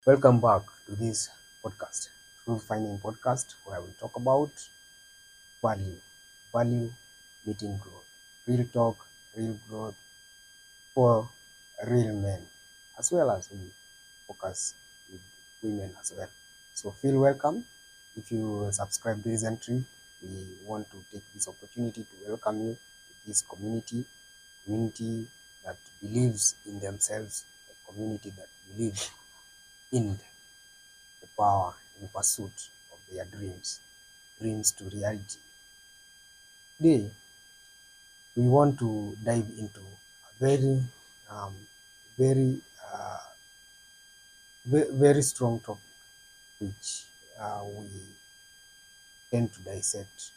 Welcome back to this podcast, Truth Finding Podcast, where we talk about value, value meeting growth, real talk, real growth for real men, as well as we focus with women as well. So feel welcome. If you subscribe recently, we want to take this opportunity to welcome you to this community that believes in themselves, a community that believes in the power in pursuit of their dreams to reality. Today, we want to dive into a um, very, very strong topic, which we tend to dissect.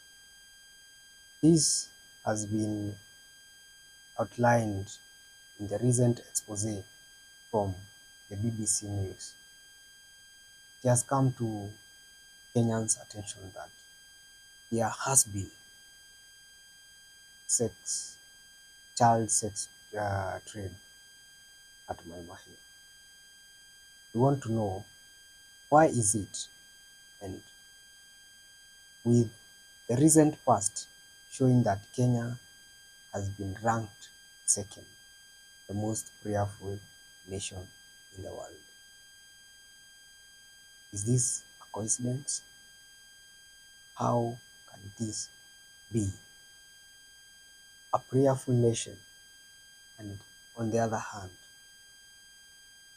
This has been outlined in the recent expose from the BBC News. It has come to Kenyans' attention that there has been sex child sex trade at Maai Mahiu. We want to know why is it, and with the recent past showing that Kenya has been ranked second, the most prayerful nation in the world. Is this a coincidence? How can this be? A prayerful nation, and on the other hand,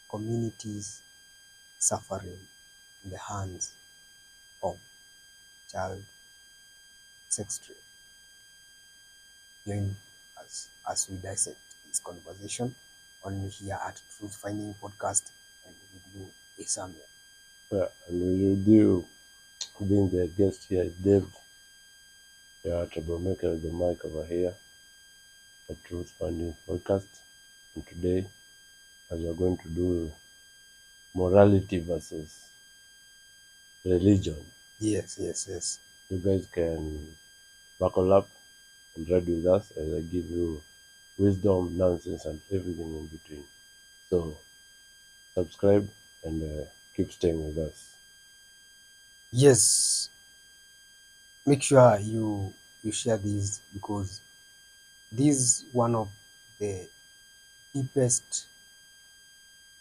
communities suffering in the hands of child sex trade. Join us as we dissect this conversation only here at Truth Finding Podcast, and with you is Samuel. Yeah, and with you being the guest here is Dave. Yeah, troublemaker with the mic over here at TruthFindings Podcast. And today, as we're going to do morality versus religion, Yes. you guys can buckle up and read with us as I give you wisdom, nonsense, and everything in between. So, subscribe and keep staying with us. Yes, make sure you share this, because this is one of the deepest,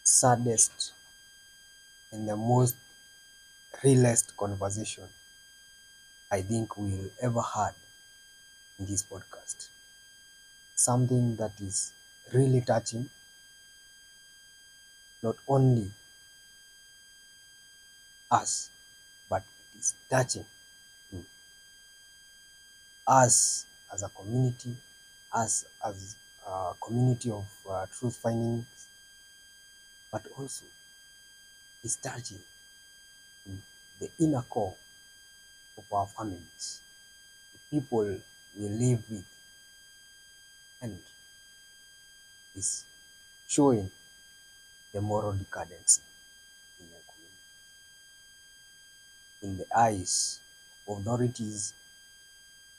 saddest, and the most realest conversation I think we'll ever had in this podcast. Something that is really touching not only us, but it is touching us as a community, us as a community of truth findings, but also is touching the inner core of our families, the people we live with, and is showing the moral decadence in the community, in the eyes of authorities,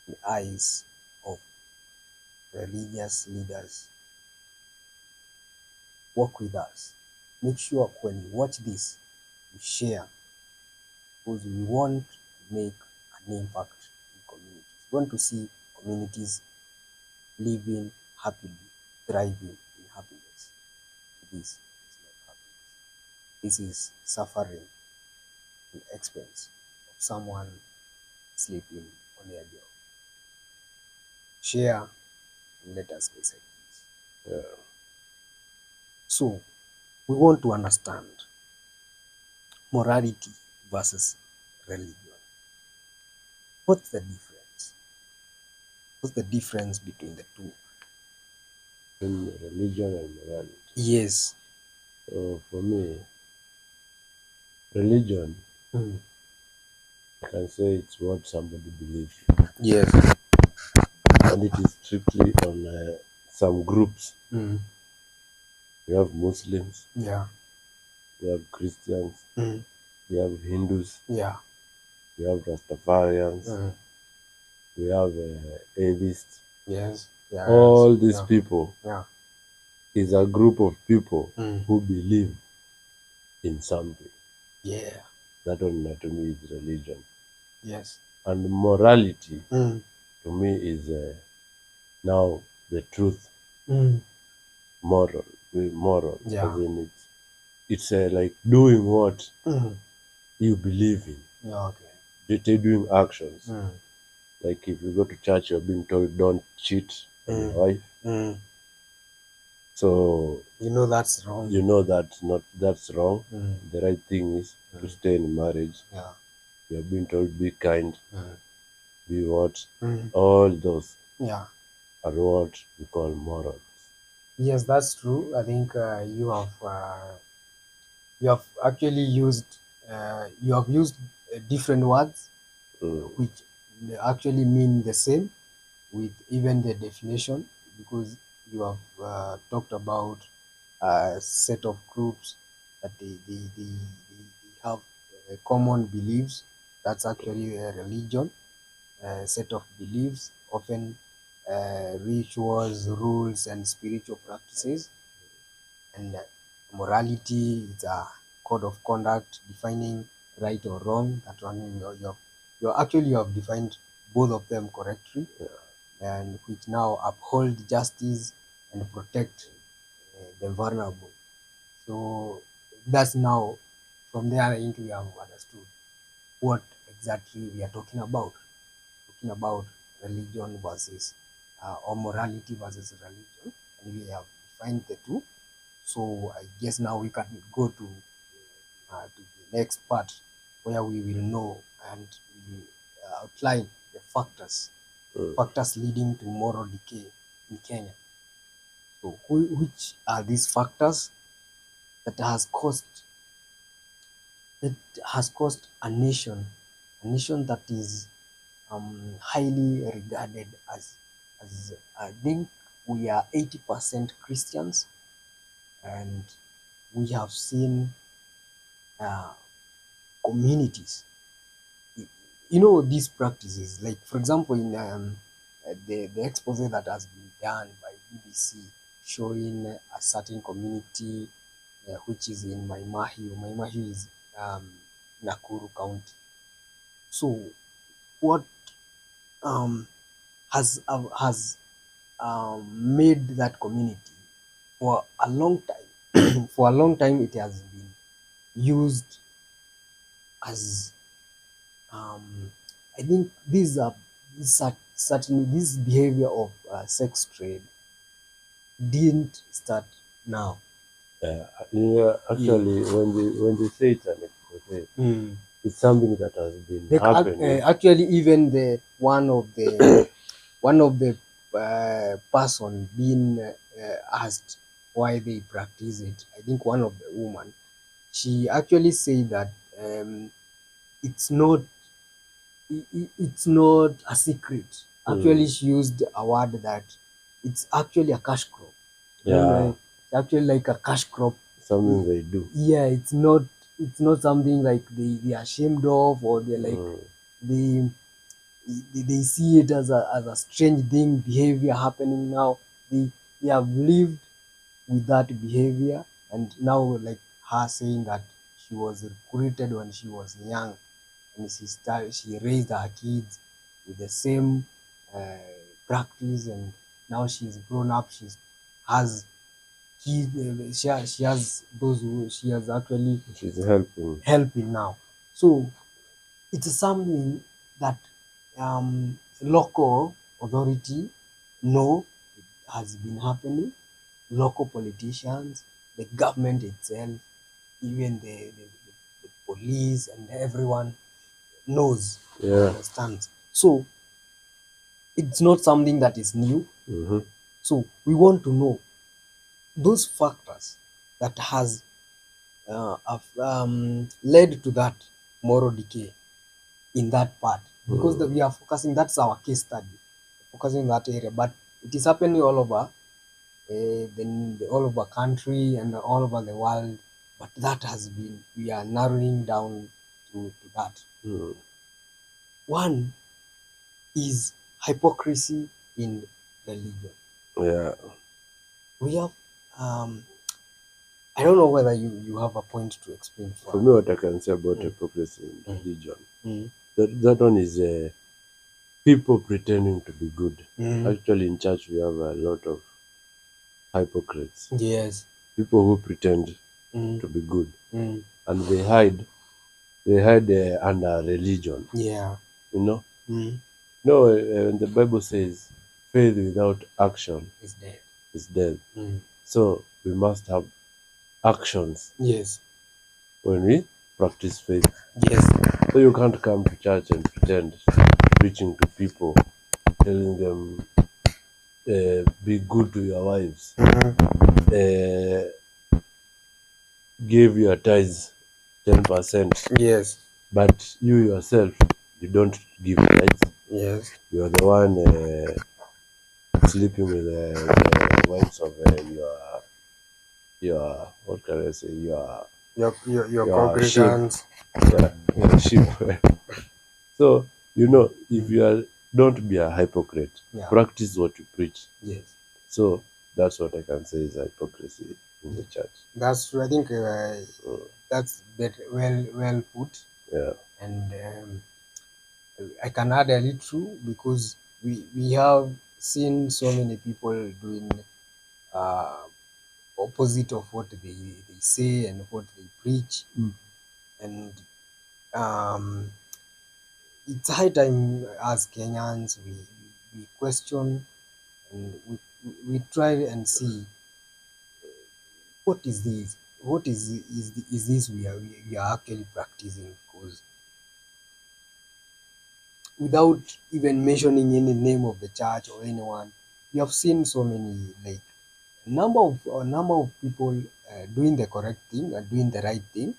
in the eyes of religious leaders. Work with us. Make sure when you watch this, you share, because we want to make an impact in communities. We want to see communities living happily, thriving in happiness. This is not happiness. This is suffering at the expense of someone sleeping on their job. Share and let us dissect this. Yeah. So, we want to understand morality versus religion. What's the difference? What's the difference between the two? In religion and morality. Yes. So for me, religion, Mm. I can say it's what somebody believes, Yes. and it is strictly on some groups. Mm. We have Muslims, Yeah. we have Christians, Mm. we have Hindus, Yeah. we have Rastafarians, Mm. we have atheists. Yes. Yeah. All these Yeah. people Yeah. is a group of people Mm. who believe in something. Yeah. That one to me is religion. Yes. And morality Mm. to me is now the truth, Mm. moral, as Yeah. in it's like doing what Mm. you believe in, Yeah. Okay. doing actions. Mm. Like if you go to church, you're being told don't cheat on your Mm. wife. Mm. So You know that's wrong. you know that's wrong. Mm. The right thing is to Mm. stay in marriage. Yeah. You're being told be kind, Mm. be what. Mm. All those Yeah. are what we call morals. Yes, that's true. I think you have actually used different words Mm. which actually mean the same with even the definition, because you have talked about a set of groups that they have common beliefs. That's actually a religion, a set of beliefs, often rituals, rules, and spiritual practices. And morality is a code of conduct defining right or wrong. That one you have defined both of them correctly, and which now uphold justice and protect the vulnerable. So that's now, from there I think we have understood what exactly we are talking about. Talking about religion versus or morality versus religion, and we have defined the two. So I guess now we can go to the next part where we will know and we will outline the Mm. factors leading to moral decay in Kenya. So which are these factors that has caused a nation that is highly regarded as I think we are 80% Christians, and we have seen uh, communities. These practices, like for example in the expose that has been done by BBC showing a certain community which is in Maai Mahiu. Maai Mahiu is Nakuru County. So what um, has made that community for a long time for a long time it has been used as I think certainly this behavior of sex trade didn't start now. Yeah, Yeah. actually, when they say it's an expose, Mm. it's something that has been Like happening. actually, even the one of the person being asked why they practice it. I think one of the woman, she actually said that it's not it's not a secret. Actually, Mm. she used a word that it's actually a cash crop. I don't know. Yeah, It's actually like a cash crop. something they do. Yeah, it's not something like they are ashamed of, or they're like Mm. they they see it as a strange thing, behavior happening now. They have lived with that behavior, and now like her saying that she was recruited when she was young, and she raised her kids with the same uh, practice, and now she's grown up. Has kids. She has those who she has actually She's helping. helping now. So it's something that local authority know it has been happening. Local politicians, the government itself, even the police and everyone knows and Yeah. understands. So it's not something that is new. Mm-hmm. So we want to know those factors that have led to that moral decay in that part, because Mm. we are focusing. That's our case study, focusing in that area, but it is happening all over all over country and all over the world. But that has been we are narrowing down to that. Mm. One is hypocrisy in religion. Yeah. We have um, I don't know whether you have a point to explain For for. me, what I can say about hypocrisy in religion, Mm. that one is people pretending to be good. Mm. Actually, in church, we have a lot of hypocrites, Yes. people who pretend Mm. to be good, Mm. and they hide under religion. Yeah. You know, Mm. no, the Bible says, faith without action It's dead. is dead. Mm. So we must have actions Yes. when we practice faith. Yes. So you can't come to church and pretend preaching to people, telling them be good to your wives, uh, give your tithes 10%, Yes. but you yourself you don't give tithes. Yes. You are the one sleeping with the wives of your what can I say Your your sheep, congregants. your sheep. So if you are, don't be a hypocrite. Yeah. Practice what you preach. Yes. So that's what I can say is hypocrisy in the church. That's true. I think that's well put, Yeah. and I can add a little because we have seen so many people doing uh, opposite of what they say and what they preach, and um, it's high time as Kenyans we question and we try and see what is this, what is this we are actually practicing, because without even mentioning any name of the church or anyone, we have seen so many, like a number of people doing the correct thing and doing the right thing,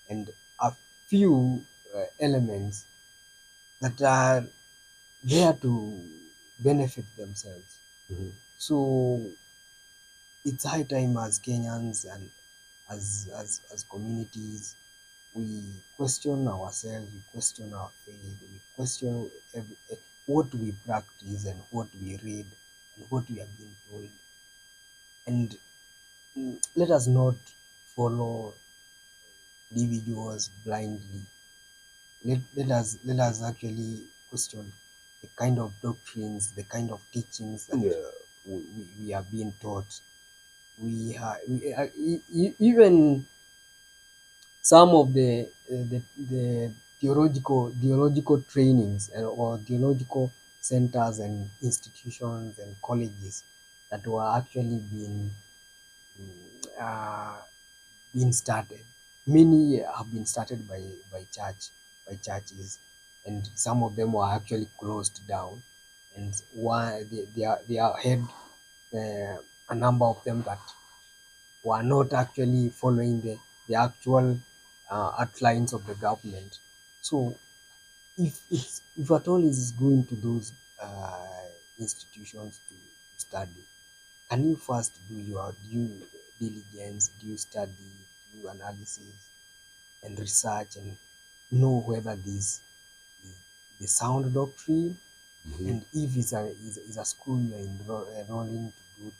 and a few elements that are there to benefit themselves. Mhm. So it's high time as Kenyans and as communities we question ourselves, we question our faith, we question what we practice and what we read and what we have been told. And let us not follow individuals blindly. Let us actually question the kind of doctrines, the kind of teachings that Yeah. we are being taught. Even some of the theological trainings or theological centers and institutions and colleges that were actually uh, being started. Many have been started by churches, and some of them were actually closed down. And one they are had a number of them that were not actually following the actual outlines of the government. So if at all is going to those institutions to study, can you first do your due diligence, due study, due analysis, and research, and know whether this is the sound doctrine, and if it's a school you're enrolling to do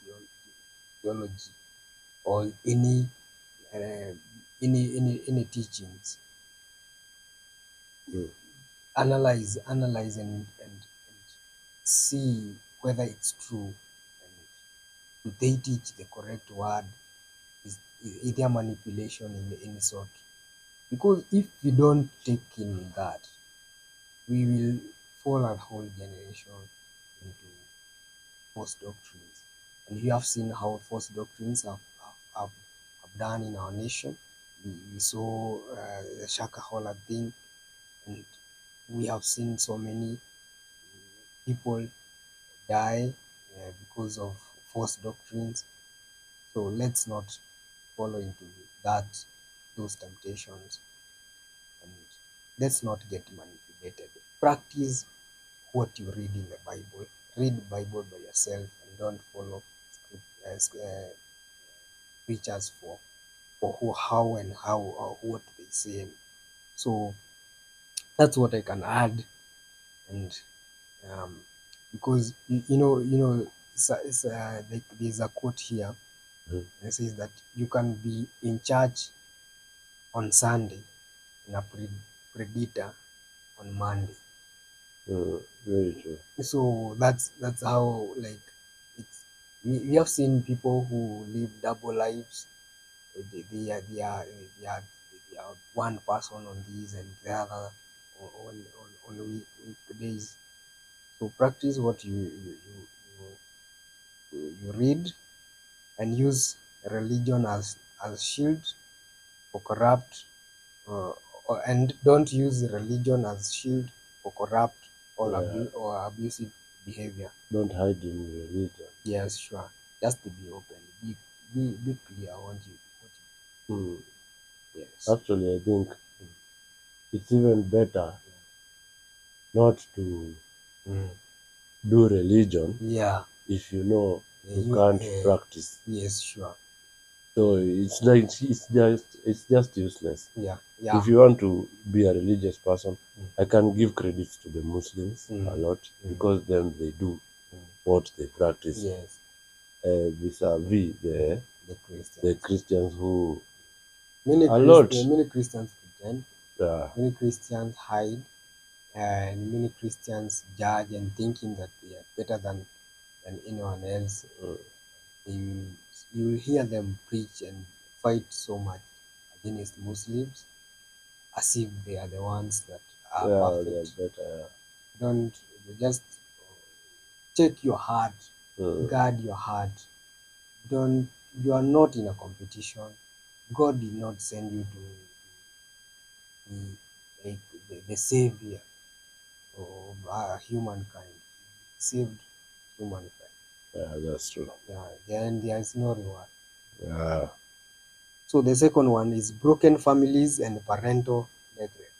theology or uh, any teachings, Mm. analyze and see whether it's true, and do they teach the correct word, is there manipulation in any sort, because if we don't take in that, we will fall a whole generation into false doctrines. And you have seen how false doctrines have done in our nation. We saw the Shakahola thing, and we have seen so many people die because of false doctrines. So let's not follow into that those temptations, and let's not get manipulated. Practice what you read in the Bible. Read the Bible by yourself and don't follow preachers for who, how and how or what they say. So that's what I can add. And because like there's a quote here. It says that you can be in church on Sunday and a predator on Monday. Very true. So that's how, like, it's we have seen people who live double lives. They are one person on this and the other on weekdays. So practice what you read, and use religion as shield for corrupt, uh, and don't use religion as shield for corrupt or abusive behavior. Don't hide in religion. Yes, sure. Just to be open. Be clear Hmm. yes. Actually, I think it's even better not to Mm. do religion Yeah. if you know you You, can't practice. yes, sure. So it's like it's just useless. Yeah. If you want to be a religious person, I can give credit to the Muslims a lot because them they do what they practice. Yes. Vis-a-vis the Christians who a lot. Many Christians pretend. Yeah, Many Christians hide, and many Christians judge and thinking that they are better than anyone else. You will hear them preach and fight so much against Muslims as if they are the ones that are yeah, they're perfect. better. Don't just check your heart, Yeah. guard your heart. Don't You are not in a competition. God did not send you to be like the savior of humankind. He saved humankind. Yeah, that's true. Yeah, then there is no reward. Yeah. So the second one is broken families and parental neglect.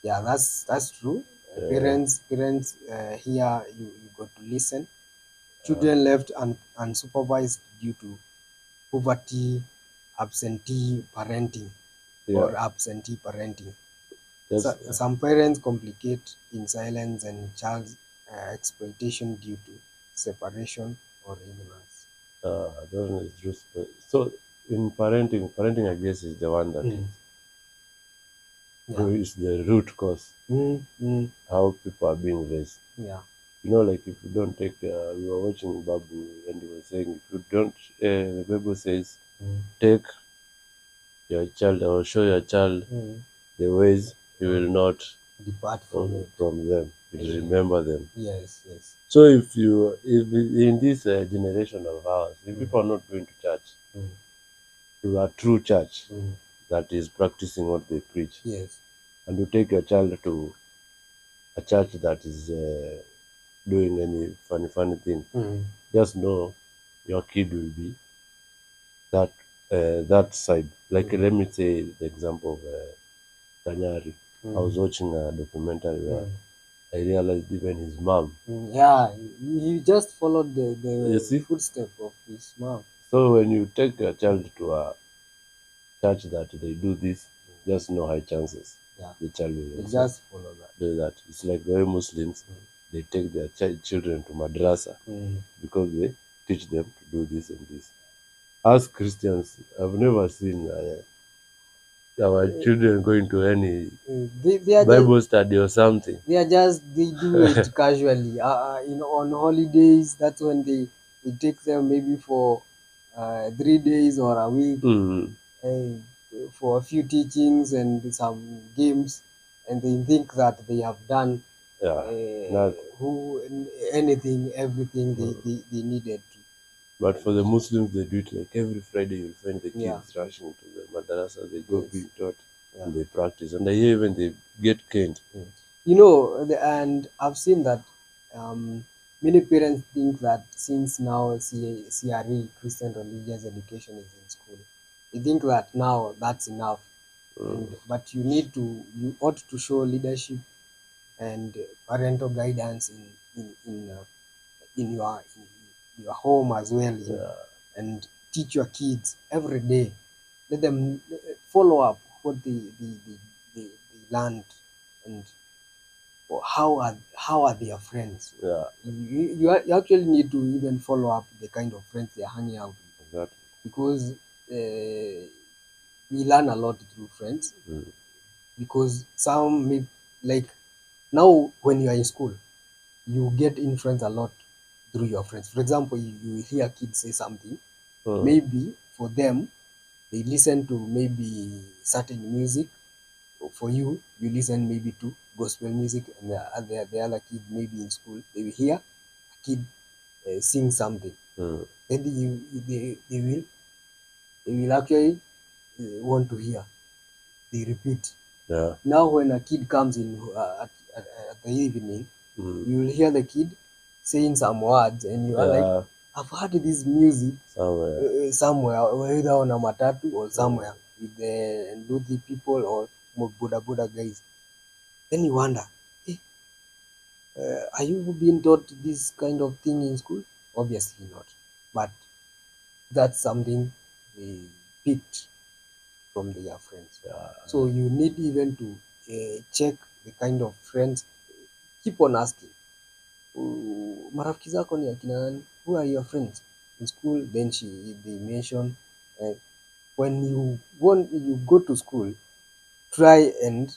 Yeah, that's true. Parents here, you got to listen. Children left unsupervised due to poverty, absentee parenting, Yeah. or absentee parenting. That's Some parents complicate in silence and child exploitation due to separation or ignorance. that is just so in parenting I guess is the one that Yeah. is the root cause how people are being raised. Yeah. You know, like if you don't take, we were watching Babu and he was saying, if you don't, the Bible says, take your child or show your child the ways he will not Depart from it. from them, he will remember them. Yes, yes. So if in this generation of ours, if people are not going to church, to a true church that is practicing what they preach, Yes. and you take your child to a church that is doing any funny thing, just know your kid will be that side. Like let me say the example of Tanyari. I was watching a documentary where I realized even his mom. Yeah, he just followed You the see? footstep of his mom. So when you take your child to a church that they do this, just know high chances Yeah. the child will They also just follow that. do that. It's like the way Muslims they take their children to madrasa because they teach them to do this and this. As Christians, I've never seen our children going to any They are Bible study or something. they do it casually. On holidays, that's when they take them maybe for 3 days or a week, uh, for a few teachings and some games, and they think that they have done Yeah, not. everything they needed to. But for the Muslims, they do it like every Friday. You'll find the Yeah. kids rushing to the madrasa. They go Yes. being taught Yeah. and they practice, and I hear even they get caned. And I've seen that many parents think that since now CRE, Christian Religious Education, is in school, they think that now that's enough. But you ought to show leadership and parental guidance in your home as well, and teach your kids every day. Let them follow up what they learned, and how are their friends. Yeah, You actually need to even follow up the kind of friends they're hanging out with. Exactly. because we learn a lot through friends. Because some like now when you are in school, you get influenced a lot through your friends. For example, you hear kids say something, maybe for them they listen to maybe certain music. For you, you listen maybe to gospel music, and the other kid maybe in school they will hear a kid sing something. Then they will actually want to hear. They repeat. Yeah. Now when a kid comes in at the evening, you will hear the kid saying some words, and you are like, I've heard this music somewhere, either on a matatu or somewhere with the Nduthi people or Boda Boda guys. Then you wonder, hey, are you being taught this kind of thing in school? Obviously not. But that's something they picked from their friends. So you need even to check the kind of friends. Keep on asking. Marafiki zako ni akina nani? Who are your friends in school? Then they mention. When you go to school, try and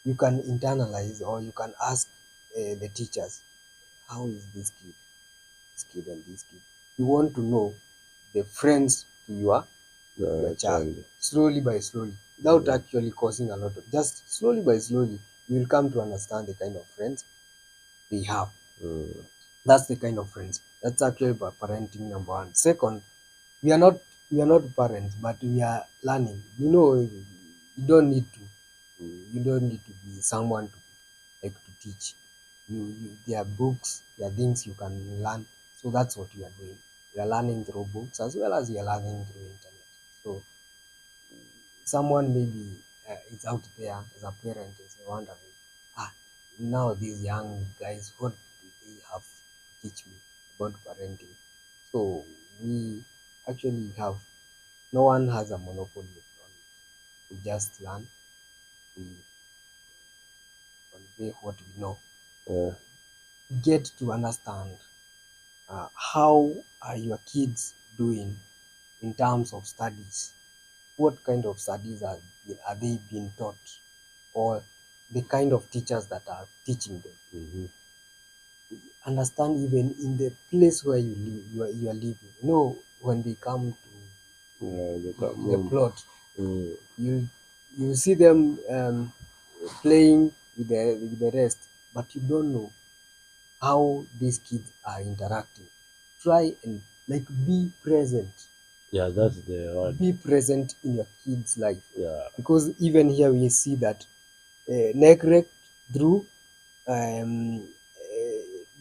you can internalize or you can ask the teachers, how is this kid and this kid. You want to know the friends to your child, slowly by slowly, without actually causing a lot of, just slowly by slowly, you will come to understand the kind of friends they have. That's the kind of friends. That's actually parenting number one. Second, we are not parents, but we are learning. You don't need to be someone to teach. There are books, there are things you can learn. So that's what we are doing. We are learning through books as well as we are learning through internet. So someone maybe is out there as a parent is wondering, now these young guys, what do they have to teach me about parenting? So we actually have, no one has a monopoly of knowledge. We just learn, we convey what we know. Get to understand how are your kids doing in terms of studies. What kind of studies are they being taught, or the kind of teachers that are teaching them. Understand even in the place where you live, you are living. When they come to the plot, you see them playing with the rest, but you don't know how these kids are interacting. Try and be present. Yeah, that's the word. Be present in your kid's life. Yeah. Because even here we see that neglect through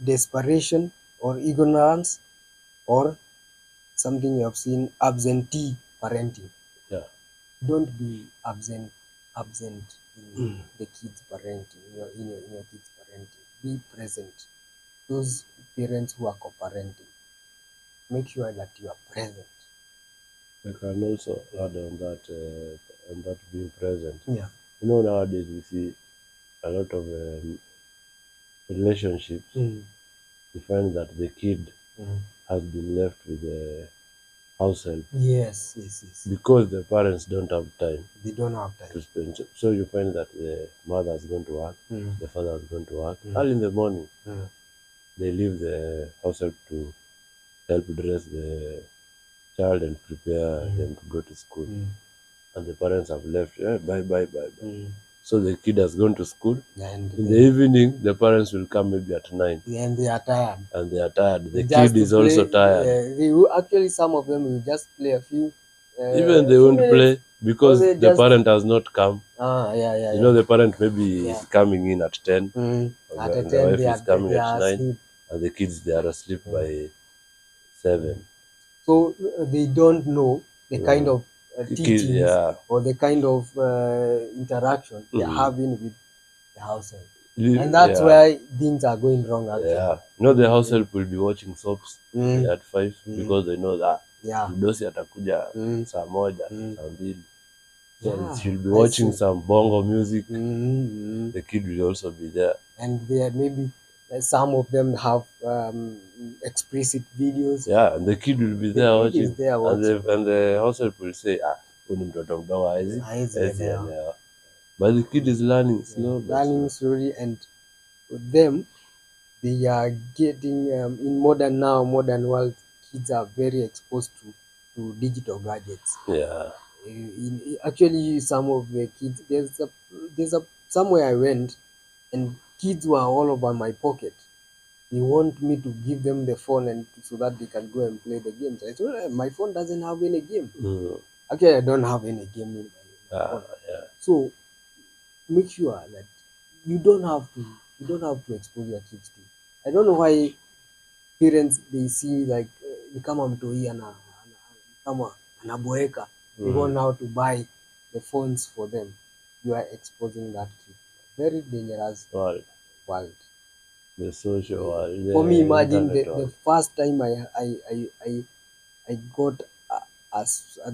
desperation or ignorance, or something you have seen, absentee parenting. Yeah. Don't be absent in the kids parenting, in your kids parenting. Be present. Those parents who are co-parenting, make sure that you are present. I can also add on that being present. Yeah. Nowadays we see a lot of relationships. You find that the kid has been left with the house help. Yes. Because the parents don't have time. They don't have time to spend. So you find that the mother is going to work, the father is going to work. Early in the morning, they leave the house help to help dress the child and prepare them to go to school. And the parents have left, bye. So the kid has gone to school. and In the evening, the parents will come maybe at 9. and they are tired. The kid is also tired. They will, actually, some of them will just play a few. Even they won't play because the parent has not come. Yeah. The parent maybe is coming in at 10. At 10, the wife is coming they at are 9. asleep. And the kids, they are asleep by 7. So they don't know the kind of teachings or the kind of interaction they are having with the house help. And that's why things are going wrong actually. Yeah. The house help will be watching soaps at 5 because they know that mdosi atakuja saa moja, saa mbili. So she'll be watching some bongo music. The kid will also be there. And they are maybe Some of them have explicit videos. Yeah, and the kid will be The there kid watching. is there watching. And the household will say, huyu ni mtoto mdogo Haezi haezi elewa. elewa. But the kid is learning slow by Learning slow. slowly, and with them, they are getting in modern world, kids are very exposed to digital gadgets. Yeah. Actually, some of the kids, there's a somewhere I went, and kids were all over my pocket. They want me to give them the phone and so that they can go and play the games. I told them my phone doesn't have any game. Actually, I don't have any game in my phone. Yeah. So make sure that you don't have to expose your kids to. I don't know why parents, they see like ni kama mtoi kama anaboeka. They want now to buy the phones for them. You are exposing that kid. Very dangerous world. The social world. For me, imagine internet the world. first time I got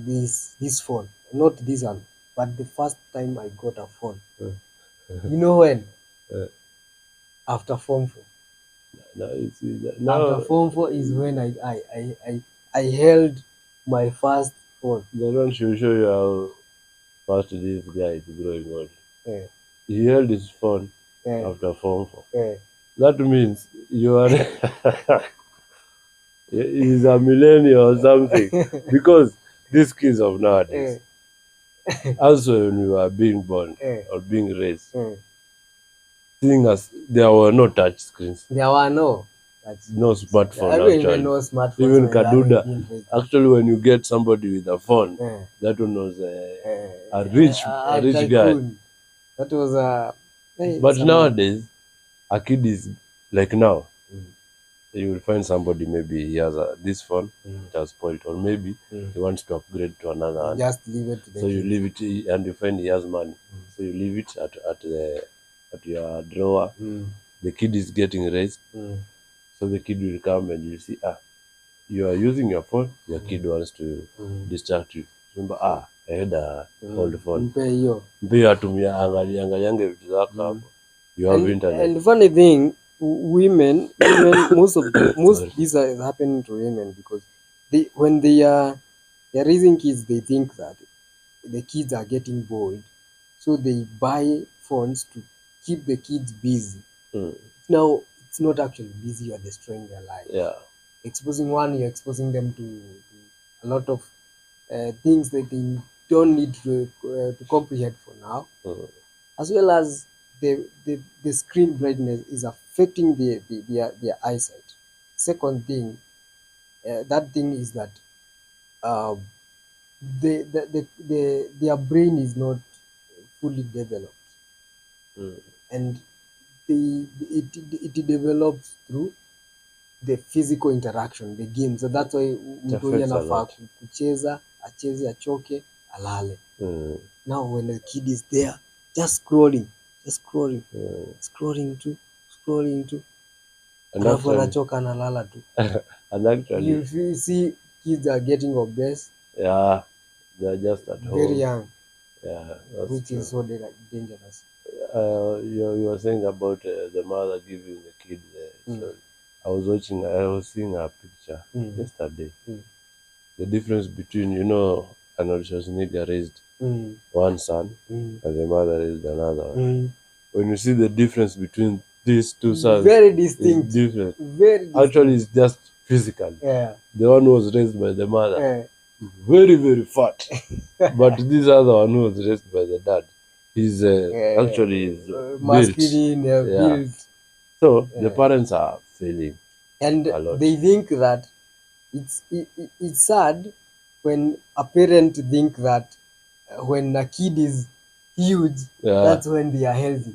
this phone, not this one, but the first time I got a phone. You know when? After Form 4. After Form 4 is when I held my first phone. They don't show you how fast this guy is growing old. Yeah. He held his phone Yeah. after Form 4. Yeah. That means you are he's a millennial or something. Because these kids of nowadays, also when we were being born or being raised, seeing us, there were no touch screens. There were no smartphone. I don't actually. even know smartphones. Even when Kaduda. being raised. Actually, when you get somebody with a phone, that one was a rich guy. tycoon. That was a. But nowadays, a kid is like now. You will find somebody, maybe he has this phone, it has spoiled, or maybe he wants to upgrade to another one. Just leave it to the So you kids. leave it, and you find he has money. So you leave it at your drawer. The kid is getting raised. So the kid will come and you see, you are using your phone, your kid wants to distract you. Remember, I had a old phone. Mpe atumia angaliange vitu zako hapo. You have internet. And funny thing, women most these are happening to women because when they're raising kids, they think that the kids are getting bored, so they buy phones to keep the kids busy. Now it's not actually busy, you are destroying their life. Yeah. You're exposing them to a lot of things that they don't need to comprehend for now, as well as the screen brightness is affecting their eyesight. Second thing, that thing is that their brain is not fully developed, and it develops through the physical interaction, the games. So that's why mtu anafaa kucheza, acheze, achoke, alale. Now when the kid is there, just scrolling to alafu anachoka, analala tu. And actually, you see kids are getting obese. Yeah, they're just at home. Very young. Yeah, which is so dangerous. You were saying about the mother giving the kid so I was seeing a picture yesterday. The difference between, Arnold Schwarzenegger raised one son and the mother raised another one. When you see the difference between these two sons, very distinct. It's different. Very distinct. Actually, it's just physical. Yeah. The one was raised by the mother, very, very fat. But this other one who was raised by the dad, he's actually masculine, built. So the parents are failing, and a lot. They think that it's sad when a parent think that when a kid is huge, that's when they are healthy.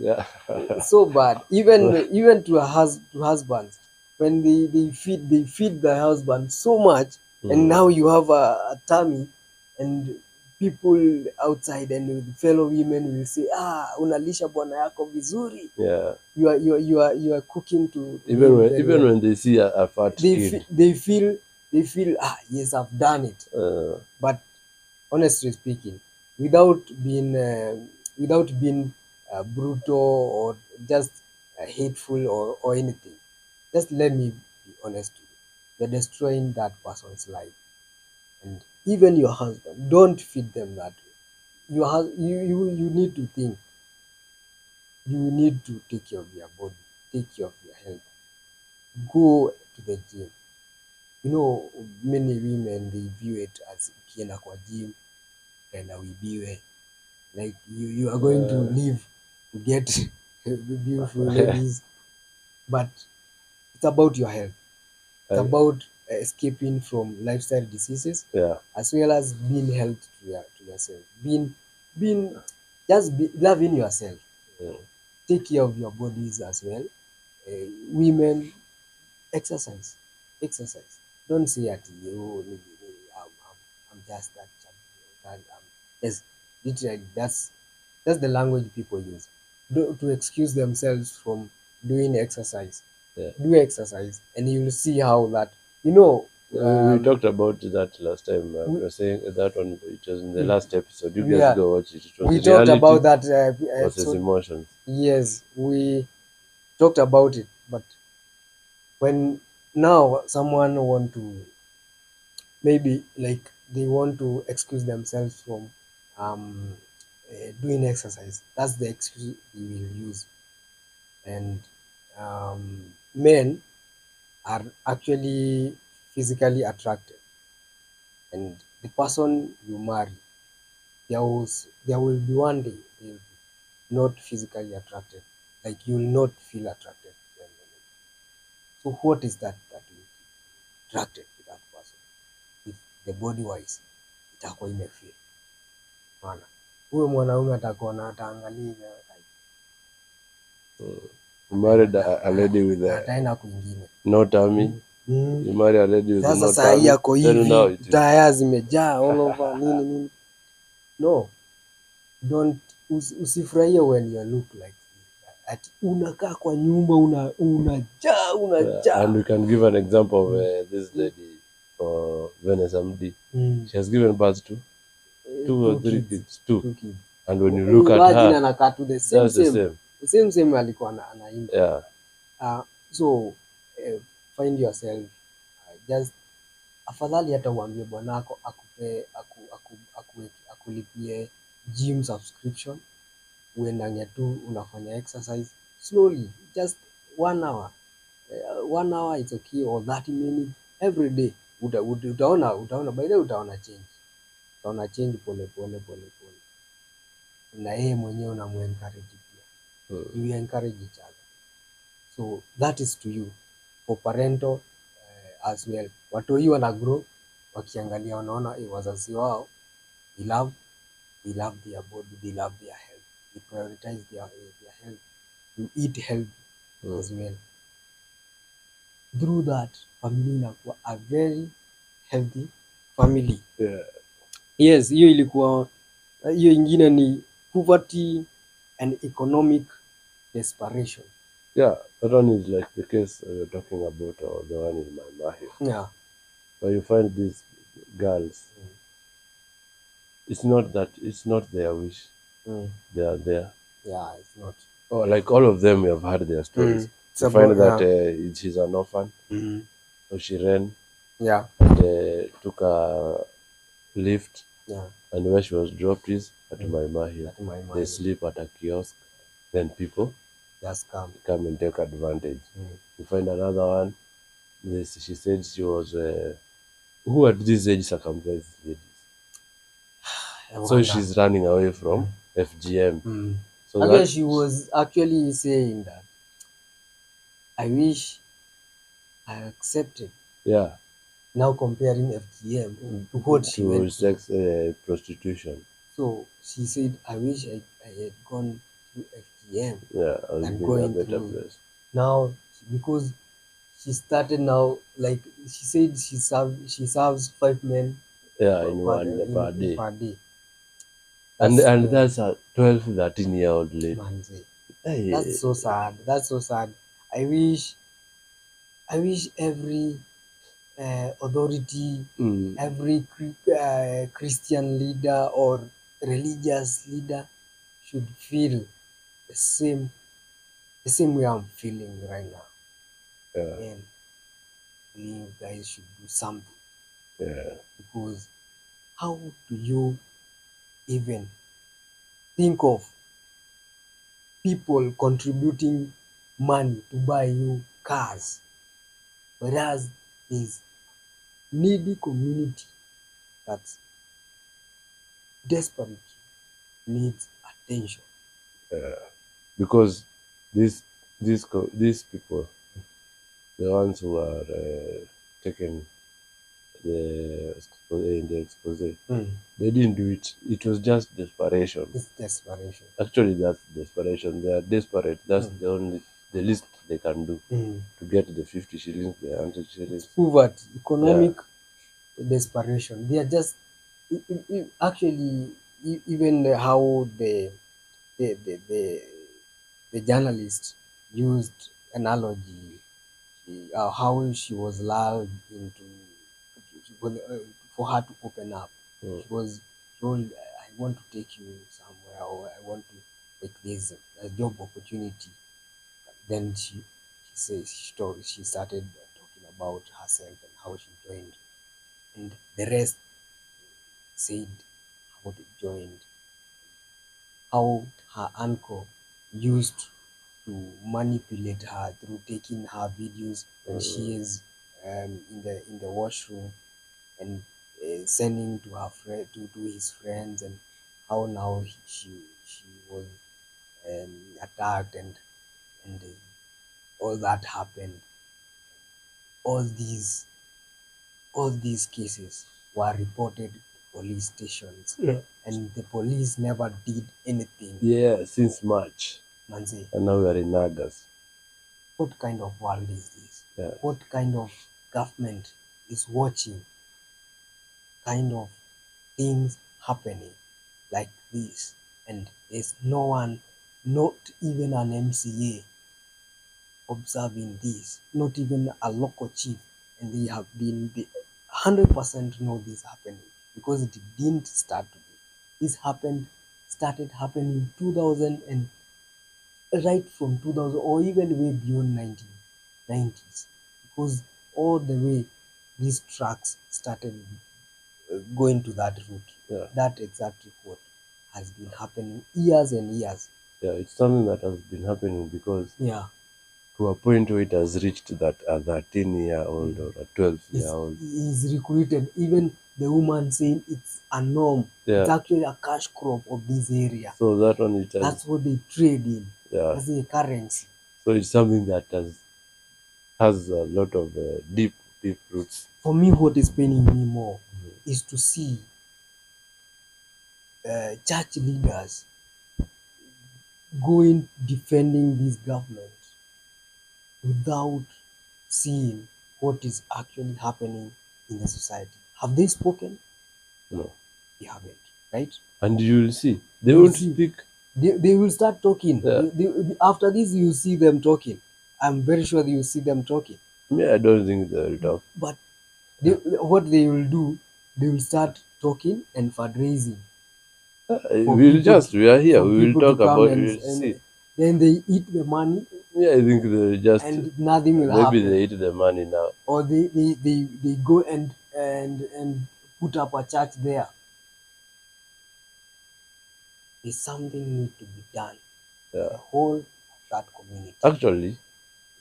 So bad. Even to husbands, when they feed the husband so much, and now you have a tummy, and people outside and fellow women will say, unalisha bwana yako vizuri. You are cooking to even when they see a fat kid, they feel yes, I've done it. But honestly speaking, without being brutal or just hateful or anything. Just let me be honest with you. You're destroying that person's life. And even your husband, don't feed them that way. You need to think. You need to take care of your body, take care of your health. Go to the gym. You know, many women, they view it as ukienda kwa gym, utaenda uibiwe. Like you are going to live to get beautiful ladies. But it's about your health. It's about escaping from lifestyle diseases, as well as being healthy to yourself. Loving yourself. Take care of your bodies as well. Women, exercise. Don't say that I'm just that chubby. Yes, literally, that's the language people use to excuse themselves from doing exercise. Do exercise, and you will see how that we talked about that last time. We were saying that one, it was in the last episode. You guys go watch it. It was we talked about that versus emotions. Yes, we talked about it, but when now someone want to, maybe like they want to excuse themselves from doing exercise, that's the excuse we will use. And men are actually physically attracted, and the person you marry, there will be one day they will be not physically attracted, like you will not feel attracted to them anymore. So what is that will keep you attracted to that person if the body wise itakuwa imefeel? Maana huyo mwanaume atakuwa ataangalia You married a lady with ataenda kwingine no tummy. You marry a lady with no tummy. Sasa saa hii yako hivi, taya zimejaa all over nini. No, usifurahie when you look like ati unakaa kwa nyumba unajaa. And we can give an example of this lady for Vanessa Mdi. She has given birth to two or three kids. Two kids. And when you look at her, anakaa to the same alikuwa anaimba. So find yourself, just afadhali hata uambie bwanako akulipie gym subscription, uendange tu unafanya exercise slowly, just 1 hour. 1 hour is okay, or 30 minutes every day. Utaona by the way, utaona change pole, na yeye mwenyewe unamuencourage pia. You encourage each other. So that is to you for parental as well. Watoi wana grow wakiangalia, wanaona wazazi wao they love their body, they love their health, they prioritize their health, you eat healthy as well. Through that, family inakuwa a very healthy family. Yes, hiyo ilikuwa, hiyo ingine ni poverty and economic desperation. That one is like the case you're talking about, or the one in Maai Mahiu. But you find these girls, it's not their wish. They are there. It's not. Oh, like all of them, we have heard their stories. You find that she's an orphan, so she ran, and took a lift, and where she was dropped is at Maai Mahiu. They sleep at a kiosk, then people just come and take advantage. You find another one. She said she was who at this age circumcised ladies. So she's running away from FGM. So actually, she was actually saying that I wish I accepted. Now comparing FGM to what she went sex prostitution. So she said, I wish I had gone through FGM. And going to a better place. Now, because she started now, like she said, she serves 5 men. In per day. That's and that's a 12, 13-year-old lady. Hey. That's so sad. I wish every authority, every Christian leader or religious leader should feel the the same way I'm feeling right now. Yeah. Man, I believe you guys should do something, Yeah. because how do you even think of people contributing money to buy you cars, whereas there's needy community that desperately needs attention? Because these people, the ones who are taken in the expose, they didn't do it. It was just desperation. It's desperation. Actually, that's desperation. They are desperate. That's the least they can do to get the 50 shillings, the 100 It's shillings. poverty, economic desperation. They are just actually even how the the the, the journalist used analogy, how she was lulled into for her to open up. She was told, "I want to take you somewhere, or I want to make this a job opportunity." Then she says she started talking about herself and how she joined, and the rest said how they joined, how her uncle used to manipulate her through taking her videos when she is in the washroom, and sending to her friend to his friends, and how now she was attacked, and all that happened. All these all these cases were reported to police stations, and the police never did anything. Yeah, since March. Manze, And now we are in August. what kind of world is this? Yeah. What kind of government is watching kind of things happening like this? And there's no one, not even an MCA, observing this, not even a local chief, and they have been 100% know this happening, because it didn't start today. This started happening 2000, and right from 2000, or even way beyond 1990s, because all the way these trucks started going to that route. Yeah. That exactly what has been happening years and years. Yeah, it's something that has been happening because to a point where it has reached that a 13-year-old or a 12-year-old is recruited. Even the woman saying it's a norm. It's actually a cash crop of this area. So that one that's what they trade in. Yeah. That's the currency. So it's something that has a lot of deep roots. For me, what is paining me more is to see church leaders going defending this government without seeing what is actually happening in the society. Have they spoken? No. They haven't, right? And you will see. They won't speak. They will start talking. Yeah. After this, you see them talking. I'm very sure you see them talking. Yeah, I don't think they will talk. But what they will do, they will start talking and fundraising. We are here. We will talk about it. We'll see. Then they eat the money. Yeah, I think they will just. And nothing will happen. Maybe they eat the money now. Or they go and put up a church there. There's something need to be done. Yeah. The whole of that community. Actually,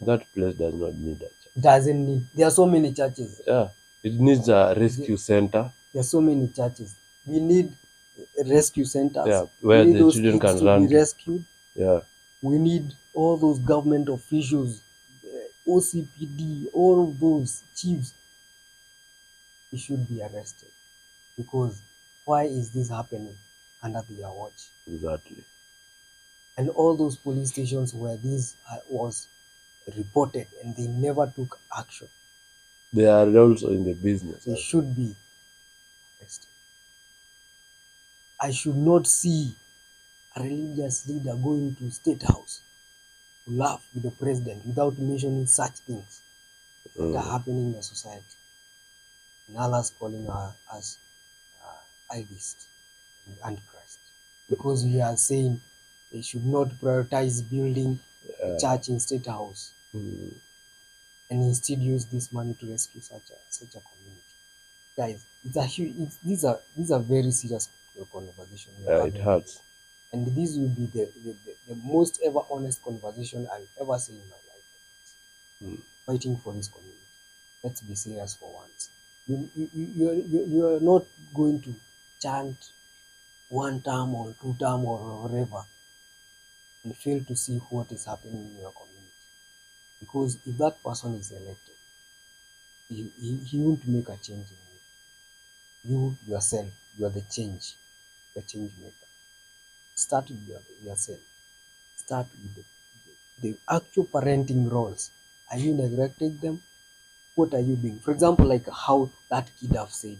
that place does not need a church. Doesn't need. There are so many churches. Yeah. It needs a rescue center. There are so many churches. We need rescue centers. Yeah, where we need the those children kids can to run be rescued. Yeah. We need all those government officials, OCPD, all of those chiefs. They should be arrested, because why is this happening under their watch? Exactly. And all those police stations where this was reported and they never took action. They are also in the business. They should be arrested. I should not see a religious leader going to State House to laugh with the president without mentioning such things that are happening in the society. And Allah's calling us atheist and antichrist, because we are saying they should not prioritize building a church in State House, and instead use this money to rescue such a community. Guys, these are very serious conversation we are Yeah, having it hurts. today. And this will be the most ever honest conversation I'll ever say in my life. Fighting for this community. Let's be serious for once. You are not going to chant one term or two term or whatever and fail to see what is happening in your community. Because if that person is elected, he won't make a change in you. You yourself, you are the change maker. Start with yourself. Start with the actual parenting roles. Are you neglecting them? What are you doing? For example, like how that kid have said,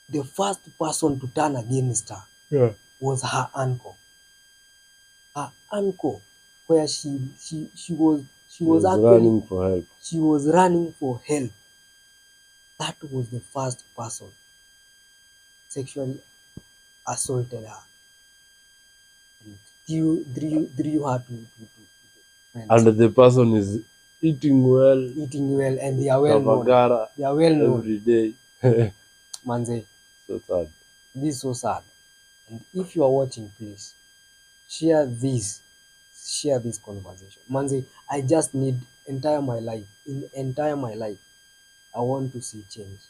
the first person to turn against her was her uncle. Her uncle, where she was actually running for help. She was running for help. That was the first person sexually assaulted her. And drew her to friends. And the person is eating well, and they are well known. They are well known every day. Manze, So sad. this is so sad. And if you are watching, please share this conversation. Manze, I just need entire my life, I want to see change.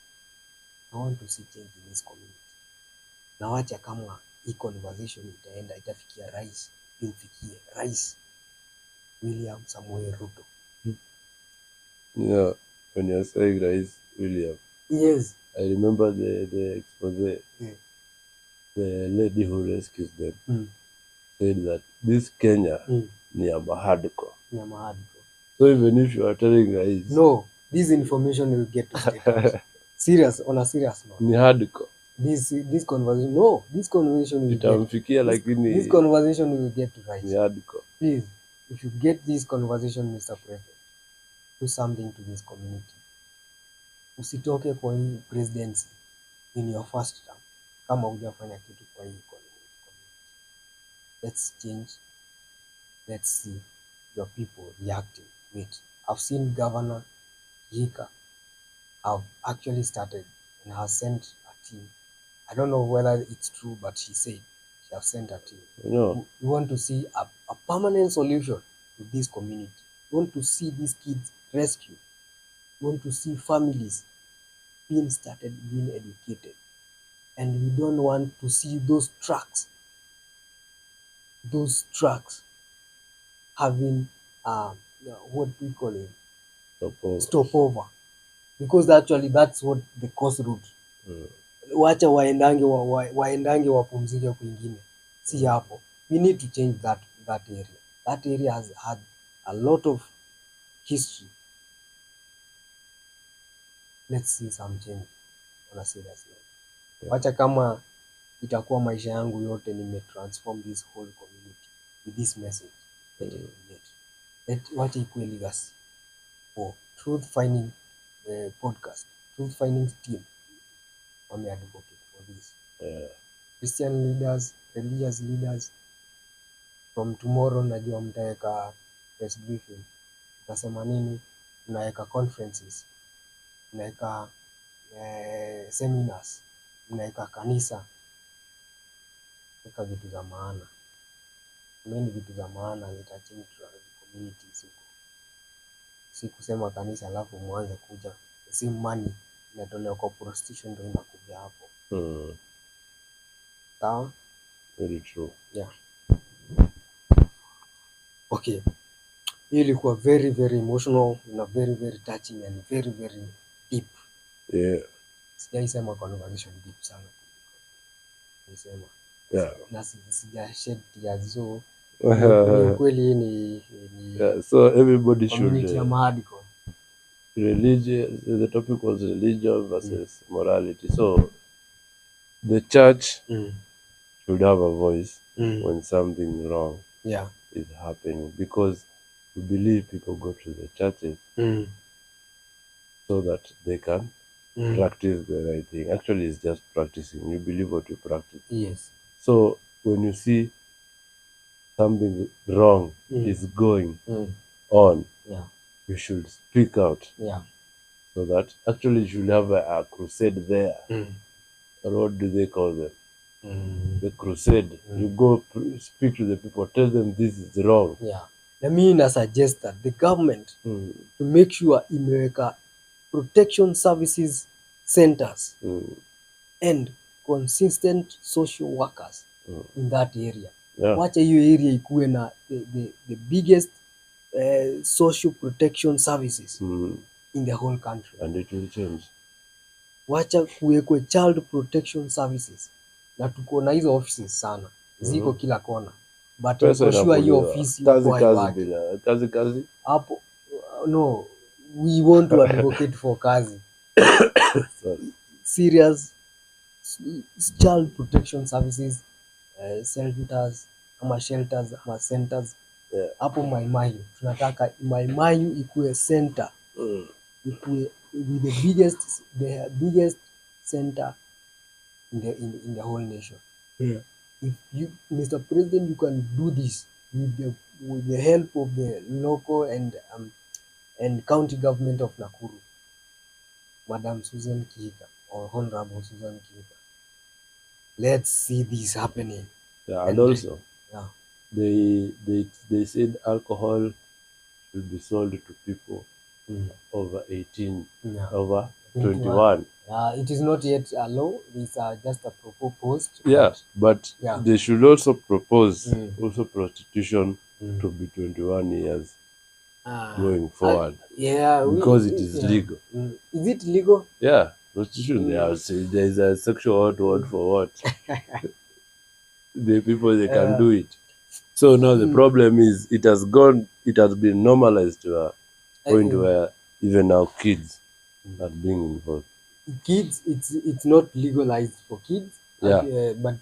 I want to see change in this community. Na wacha kama hii conversation itafikia rais, imfikie rais William Samoei Ruto. Yeah, when you're saying Rais William, Yes, I remember the Exposé. Yeah. The lady who rescues them said that this Kenya ni ya mahadiko. So even if you are telling Rais, no, this information will get to State House. Serious, on a serious note. Ni hardcore. This conversation, no, this conversation will itamfikia, lakini this conversation will get to Rais. Ni hardcore. Please, if you get this conversation, Mr. President, do something to this community. Usitoke kwa hii presidency in your first term kama hujafanya kitu kwa hii community. Let's change. Let's see your people reacting. Wait, I've seen Governor Yika have actually started and has sent a team. I don't know whether it's true, but she said she has sent a team. No. We want to see a permanent solution to this community. We want to see these kids rescued. We want to see families being started, being educated. And we don't want to see those trucks having what we call it, stopover, because actually that's what the coast route. Wacha waendange wapumzike kwingine, si hapo. We need to change that area. That area has had a lot of history. Let's see some change on a serious level. Wacha kama itakuwa maisha yangu yote nimetransform this whole community with this message that I get. Wacha ikuwe legacy for Truth Finding podcast, Truth Findings team. Wame advocate for this. Christian leaders, religious leaders, from tomorrow najua mtaweka press briefing. Mtasema nini? Mnaweka conferences, mnaweka seminars, mnaweka kanisa, weka vitu za maana. Vitu za maana zitachange communities huko. Si kusema kanisa alafu mwanze kuja the same money inatolewa kwa prostitution ndio inakuja hapo. Sawa? Very true. Yeah. Okay. Hii ilikuwa very very emotional na very very touching and very very deep. Yeah. Sijaisema conversation deep sana. Nisema. Yeah. Na sija shed tears, so kweli ni yeah, so everybody community should ya Mahadiko. The topic was religion versus morality. So the church should have a voice when something wrong is happening, because we believe people go to the churches so that they can practice the right thing. Actually, it's just practicing. You believe what you practice. Yes. So when you see something wrong is going on, you should speak out. So that actually you should have a crusade there. Or what do they call them? The crusade. You go speak to the people, tell them this is wrong. Na mimi na suggest that the government to make sure imeweka protection services centers and consistent social workers in that area. Wacha hiyo area ikuwe na the biggest social protection services in the whole country. And it will change. Wacha kuwekwe child protection services, na tuko na hizo offices sana ziko kila kona, but for sure hiyo ofisi kazi hapo no, we want to advocate for kazi. Serious child protection services, shelters ama centers hapo Maai Mahiu. Tunataka Maai Mahiu ikuwe center, ikuwe with the biggest center in the whole nation. If you, Mr. President, you can do this with the help of the local and county government of Nakuru, Madam Susan Kihika or Honorable Susan Kihika. Let's see this happening. And also, they said alcohol should be sold to people over 18, over 21. It is not yet a law. These are just a proposed. But they should also propose also prostitution to be 21 years going forward. Because it is legal. Is it legal? Yeah, prostitution. There is a sexual word for what? The people, they can do it. So now the problem is it has been normalized to a point where even now kids are being involved. Kids, it's not legalized for kids. But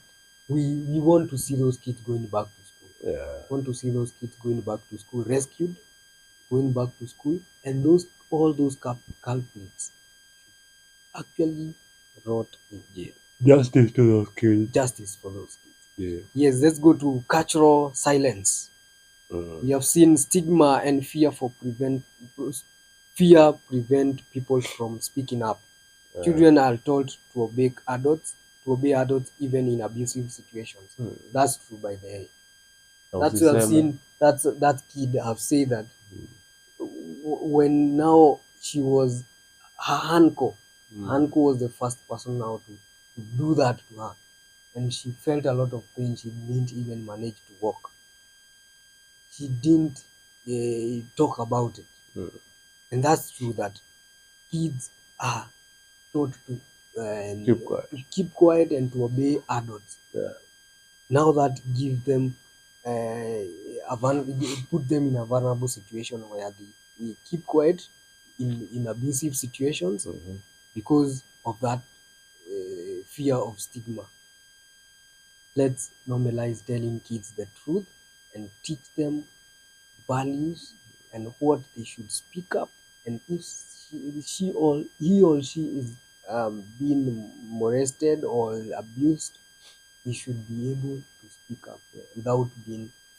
we want to see those kids going back to school. We want to see those kids going back to school, rescued, going back to school, and all those culprits actually rot in jail. Justice to those kids. Justice for those kids. Yes, let's go to cultural silence. We have seen stigma and fear prevent people from speaking up. Children are told to obey adults even in abusive situations. That's true, by the way. That's what I've seen. That kid have said that when now she was her uncle was the first person now to do that to her, and she felt a lot of pain. She didn't even manage to walk. She didn't talk about it. And that's true that kids are taught to keep quiet and to obey adults. Now that give them put them in a vulnerable situation where they keep quiet in abusive situations because of that fear of stigma. Let's normalize telling kids the truth and teach them values and what they should speak up. And if he or she is being molested or abused, he should be able to speak up without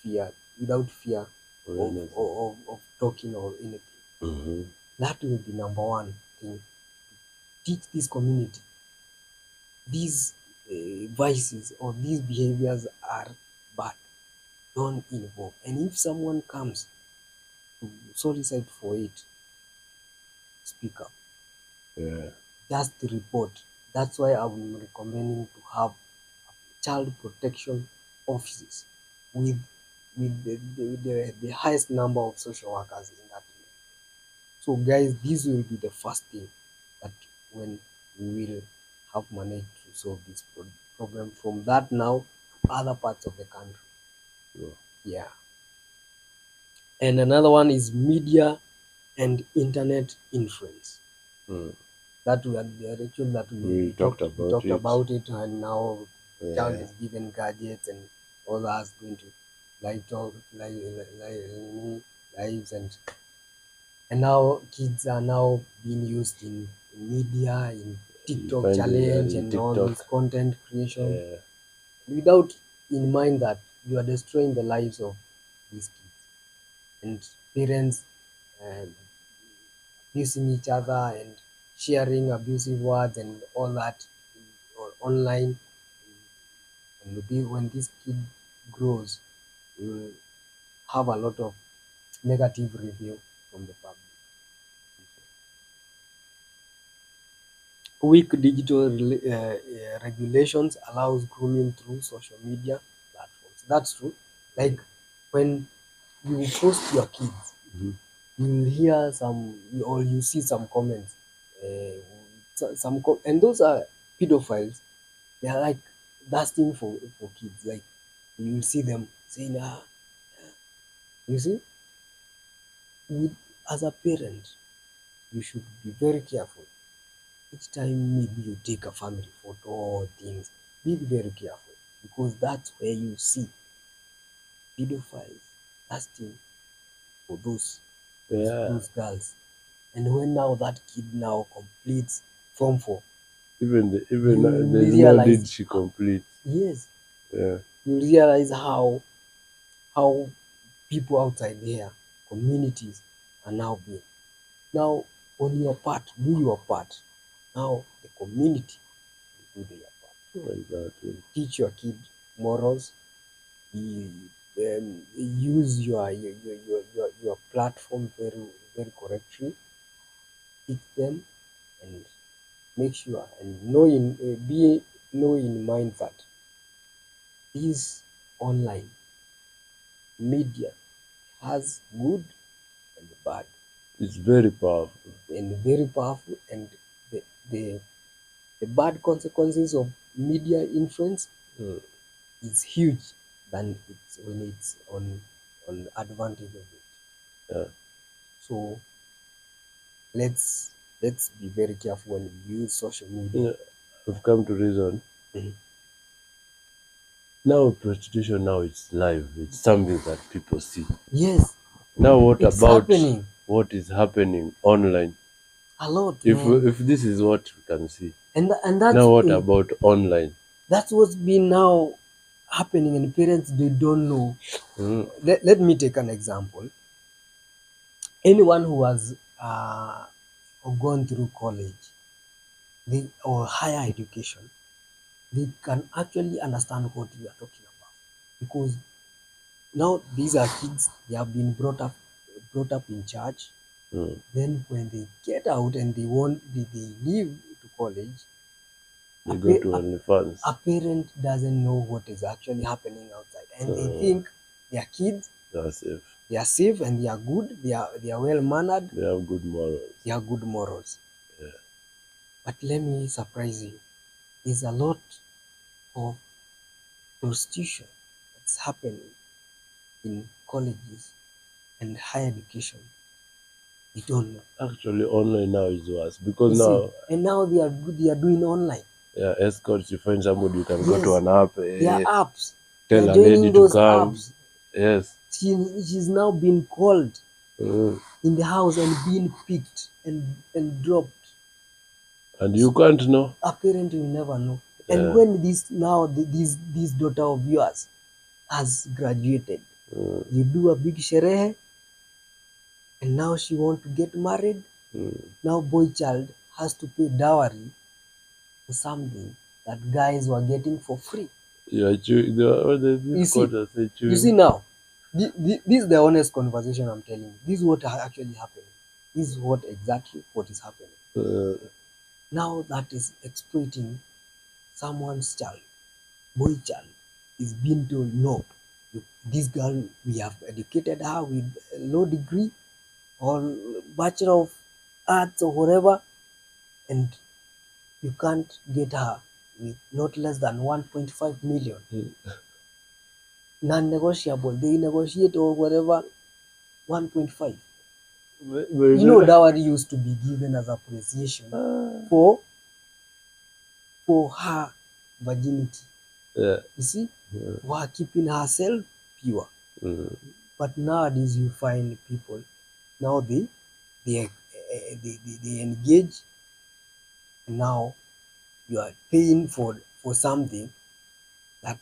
fear of talking or anything. That will be number one thing. Teach this community these vices or these behaviors are bad. Don't involve. And if someone comes to solicit for it, speak up. Just report. That's why I'm recommending to have child protection offices with the highest number of social workers in that area. So guys, this will be the first thing that when we will have managed to solve this problem from that now to other parts of the country. And another one is media and internet influence. That we talked about it, and now child is given gadgets and all that's going to lives, and now kids are now being used in media, in TikTok challenge and all this content creation, without in mind that you are destroying the lives of these kids, and parents abusing each other and sharing abusive words and all that online. And when this kid grows, you will have a lot of negative review from the public. Weak digital regulations allows grooming through social media platforms. That's true. Like when you post your kids, you'll hear or you see some comments, and those are pedophiles. They are like lusting for kids. Like you'll see them saying, you see, with, as a parent, you should be very careful. Each time maybe you take a family photo or things, be very careful because that's where you see pedophiles lasting for those girls. And when now that kid now completes Form 4, Even you there's no realize, need she completes. yes, Yeah. you realize how people outside there, communities are now being. Now, on your part, do your part. Now, the community will do their part. Exactly. Teach your kid morals. Use your platform very correctly. Teach them and make sure and know in mind that this online media has good and bad. It's very powerful. And very powerful, and the the, the bad consequences of media influence is huge than it's when it's on advantage of it. Yeah. So let's be very careful when we use social media. Yeah. I've come to reason. Mhm. Now prostitution now it's live. It's something that people see. Yes, Now what it's about happening what is happening online? a lot, If man. if this is what we can see. And that's Now what about online? that's what's been now happening, and parents they don't know. Let me take an example. Anyone who has gone through college or higher education, they can actually understand what we are talking about, because now these are kids, they have been brought up in church. Then when they get out and they leave to college, They go to OnlyFans. a parent doesn't know what is actually happening outside, and they think their kids, That's safe. they are safe and they are good, they are well mannered, They have good morals. they have good morals. Yeah. But let me surprise you, there's a lot of prostitution that's happening in colleges and higher education. You don't know. Actually, online now is worse because You now, see, and now they are doing online. yeah, escorts. You find somebody, you can go Yes, to an app, there are apps. They tell are a lady joining to those come. apps. Yes. She's now being called Mm. in the house and being picked and dropped. And you can't know. A parent will never know. And Yeah. when this daughter of yours has graduated, you do a big sherehe, and now she want to get married. Now boy child has to pay dowry for something that guys were getting for free. Yeah, You see now, this is the honest conversation I'm telling you. This is what actually happening. This is what is happening. Now that is exploiting someone's child, boy child, is being told, no, this girl, we have educated her with a low degree or Bachelor of Arts or whatever, and you can't get her with not less than 1.5 million. Non-negotiable. They negotiate or whatever, 1.5. You know, dowry used to be given as appreciation for her virginity. Yeah. You see, for her keeping herself pure. But nowadays you find people now they engage, and now you are paying for something that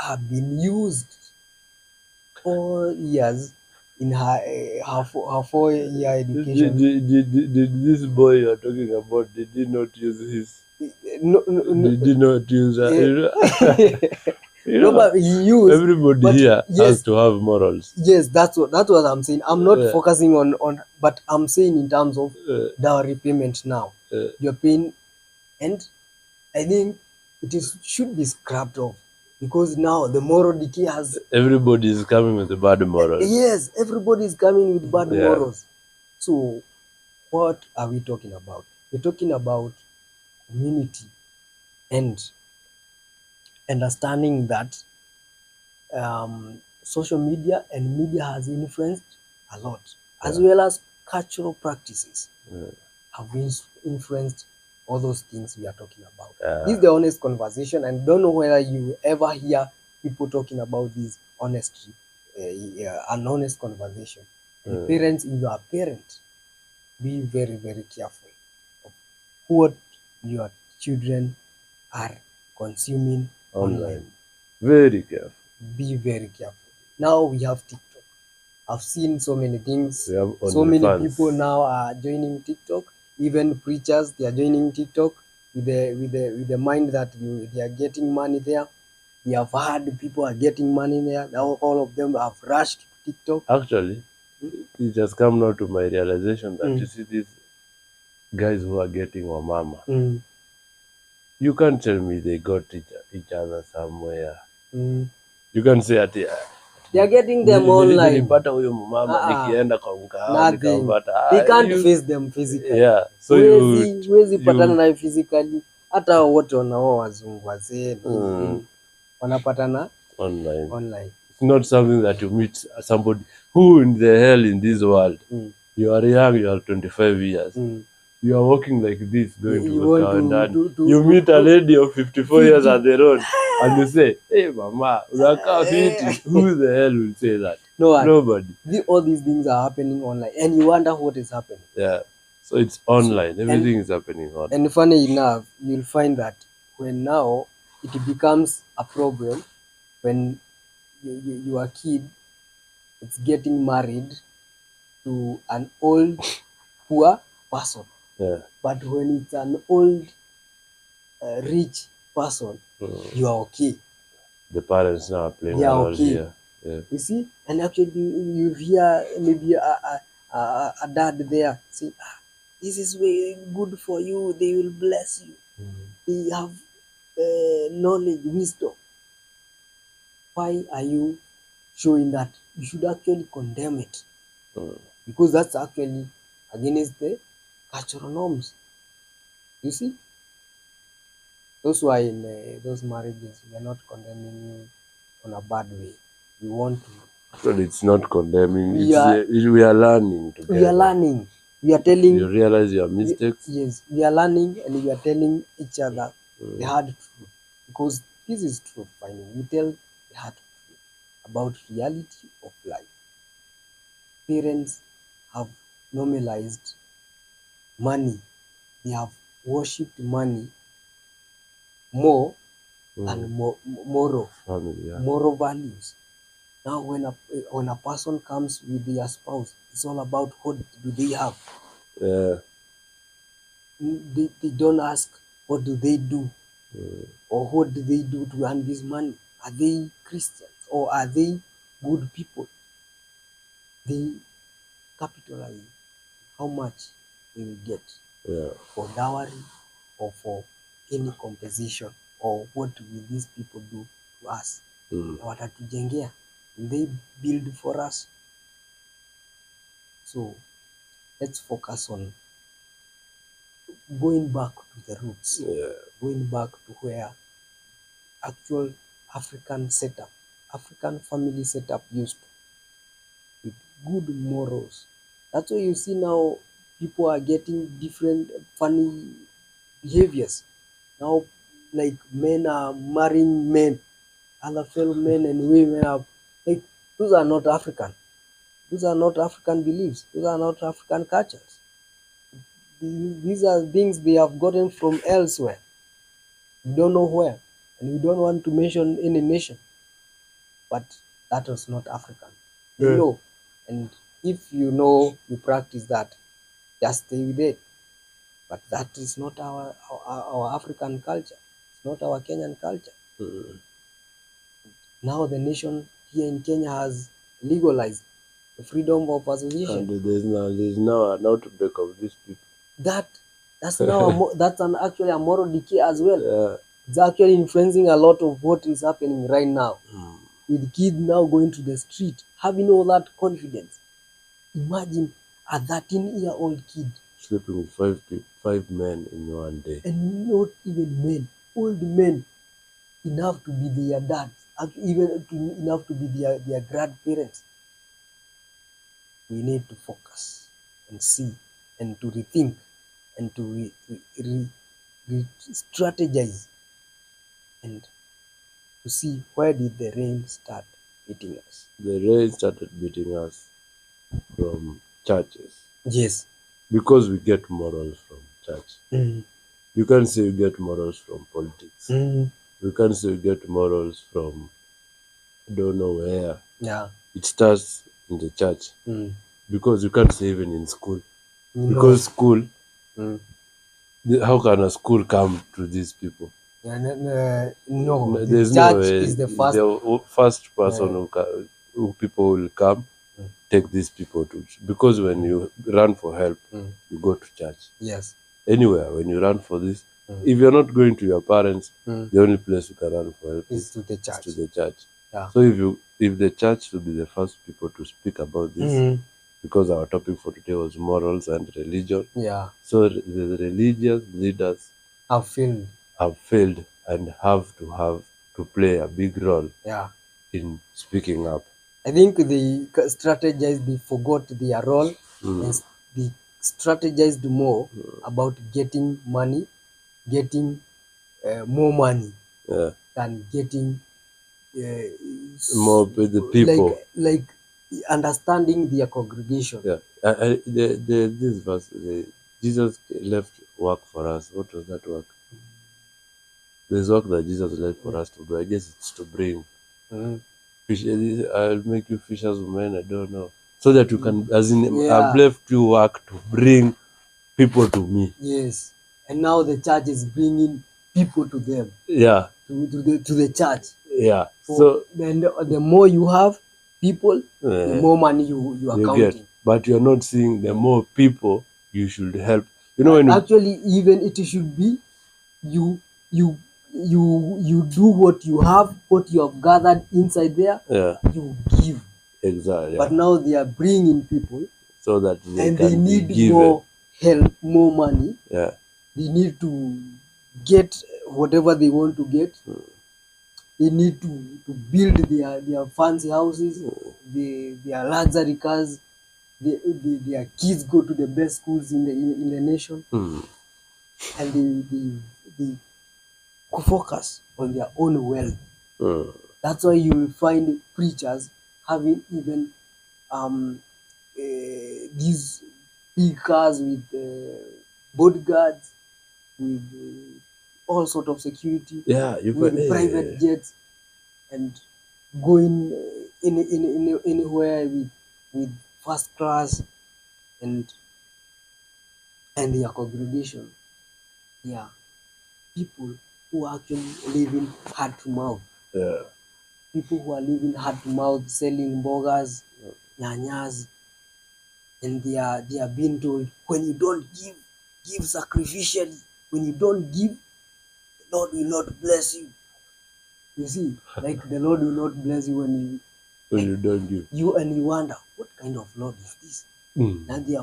have been used for years in her 4-year education. Did this boy you're talking about, did he not use his, No, did he not use no, but he used. everybody But here has yes, to have morals. yes, that's what I'm saying. I'm not Yeah. focusing on, but I'm saying in terms of Uh, dowry payment now. uh, You're paying, and I think should be scrapped off, because now the moral decay has. everybody is coming with the bad morals. Yes, everybody is coming with bad Yeah. morals. So what are we talking about? We're talking about community and understanding that social media and media has influenced a lot, as well as cultural practices have influenced all those things we are talking about. This is the honest conversation, and don't know whether you ever hear people talking about this honesty, an honest conversation. And parents, if you are a parent, be very, very careful of what your children are consuming online. Very careful. Be very careful. Now we have TikTok. I've seen so many things. We have So many OnlyFans. people now are joining TikTok. Even preachers, they are joining TikTok with the mind that they are getting money there. We have heard people are getting money there. Now all of them have rushed to TikTok. Actually, it has come now to my realization that you see these guys who are getting wamama. You can't tell me they got each other somewhere. You can't say ati they are getting them online. Nilipata huyo mama nikienda kwa mkahawa nikampata. They can't face them physically. Yeah, so huwezi patana naye physically. Hata wote wanao wazungu wazee wanapatana online. It's not something that you meet somebody who in the hell in this world. You are young, you are 25 years. You are walking like this, going to Wakawandani. You meet a lady of 54 years at the road, and you say, "Hey, mama, unakaa fiti." Who the hell will say that? No one. Nobody. All these things are happening online, and you wonder what is happening. Yeah. So it's online. Everything is happening online. And funny enough, you'll find that when now it becomes a problem when your kid is getting married to an old poor person. Yeah. But when it's an old rich person, you are okay. The parents now are playing They are a role okay. here. Yeah. You see, and actually you hear maybe a dad there say, "This is very good for you. They will bless you. They have knowledge, wisdom." Why are you showing that? You should actually condemn it, because that's actually against the cultural norms. You see, those who are in those marriages, we are not condemning you on a bad way. We want to. But it's not condemning. We are learning together. We are learning. We are telling. You realize your mistakes. Yes, we are learning, and we are telling each other the hard truth, because this is truth finding. We tell the hard truth about reality of life. Parents have normalized money. They have worshipped money more than moral values. Now, when a person comes with their spouse, it's all about what do they have. They don't ask what do they do, or what do they do to earn this money. Are they Christians or are they good people? They capitalize how much they will get for dowry or for any compensation, or what will these people do to us. Watatujengea, they build for us. So let's focus on going back to the roots, going back to where actual African family setup used to, with good morals. That's why you see now people are getting different funny behaviors. Now, like men are marrying men, other fellow men and women are like, those are not African. Those are not African beliefs. Those are not African cultures. These are things they have gotten from elsewhere. You don't know where. And we don't want to mention any nation, but that was not African. They Yeah. know. And if you know, you practice that, just stay with it. But that is not our African culture. It's not our Kenyan culture. Now the nation here in Kenya has legalized the freedom of association. And there's now an outbreak of these people. That's now that's actually a moral decay as well. Yeah. It's actually influencing a lot of what is happening right now. With kids now going to the street, having all that confidence. Imagine a 13-year-old kid, Sleeping with five men in one day. and not even men, old men, enough to be their dads, even enough to be their grandparents. We need to focus and see and to rethink and to strategize and to see where did the rain start hitting us. The rain started beating us from churches Yes. because we get morals from church. Mm. You can't say you get morals from politics. Mm. You can't say you get morals from I don't know where. Yeah. It starts in the church Mm. because you can't say even in school. No. Because school, Mm. how can a school come to these people? No, the There's church no way. is the first. The first person who people will come, take these people to. Because when you run for help, you go to church. Yes. Anywhere, when you run for this, if you're not going to your parents, the only place you can run for help Is to the church. to the church. Yeah. So if the church should be the first people to speak about this, because our topic for today was morals and religion. Yeah. So the religious leaders Have failed. have failed and have to play a big role Yeah. in speaking up. I think they strategized, they forgot their role, and they strategized more about getting money, getting more money Yeah. than getting More with the people. like understanding their congregation. Yeah. This verse, Jesus left work for us. What was that work? There's work that Jesus left for us to do. I guess it's to bring fish. I'll make you fishers of men. I don't know, so that you can, as in, I've left you work to bring people to me. Yes, and now the church is bringing people to them. Yeah. To the church. Yeah. So then the more you have people, the more money you are counting. Get. But you're not seeing the more people you should help. You know, when actually even it should be you do what you have gathered inside there. Yeah. You give. Exactly. But now they are bringing people so that they need more help, more money. Yeah. They need to get whatever they want to get. They need to build their fancy houses, their luxury cars. Their kids go to the best schools in the nation. And they focus on their own wealth. That's why you will find preachers having even these big cars with bodyguards, with all sort of security. Yeah, you with private jets, and going anywhere with first class and their congregation. Yeah, people who are actually living hand to mouth. Yeah. People who are living hand to mouth, selling burgers, nyanyas, and they are being told, when you don't give sacrificially. When you don't give, the Lord will not bless you. You see, like the Lord will not bless you when you don't give. You wonder, what kind of Lord is this? And they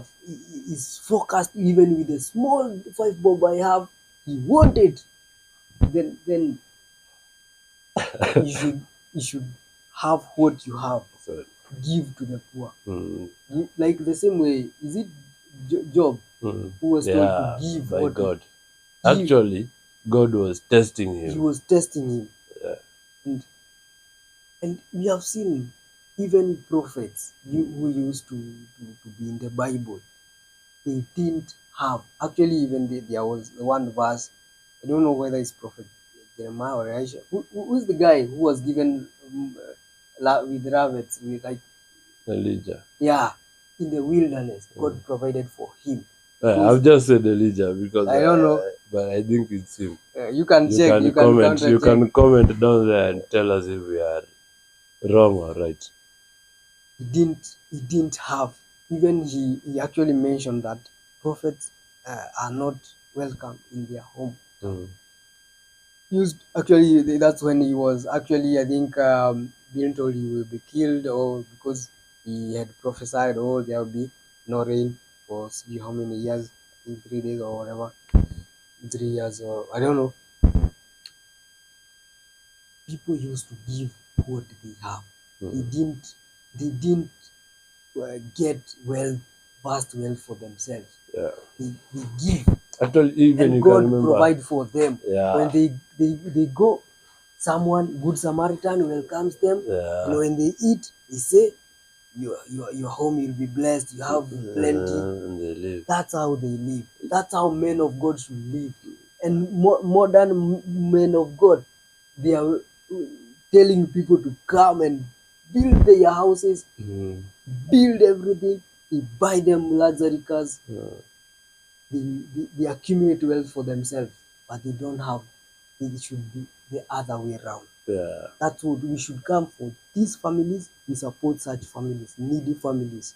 is focused even with the small 5 bob I have. He wanted. Then you should have what you have. So, give to the poor. Like the same way, is it Job who was told to give by what God? Actually, God was testing him. He was testing him. Yeah. And we have seen even prophets who used to be in the Bible, they didn't have. Actually, even there was one verse, I don't know whether it's prophet Jeremiah or Elisha. Who's the guy who was given with rabbits? With like Elijah. yeah, in the wilderness, God provided for him. I've just said Elijah because I don't know, but I think it's him. you can check. You can comment. You can comment down there and tell us if we are wrong or right. He didn't have. Even he actually mentioned that prophets are not welcome in their home. Actually, that's when he was actually, I think, being told he will be killed, or because he had prophesied, oh, there will be no rain for see how many years, in 3 days or whatever, 3 years, or I don't know. People used to give what they have. They didn't get vast wealth for themselves. They give. Actually, even and God provide for them. When they go, someone good Samaritan welcomes them, and when they eat, he say, your home will be blessed. You have plenty. And they live. That's how they live. That's how men of God should live. And modern men of God, they are telling people to come and build their houses, build everything. They buy them luxury cars. They accumulate wealth for themselves, but they don't have. It should be the other way around. That's what we should come for. These families, we support such families, needy families.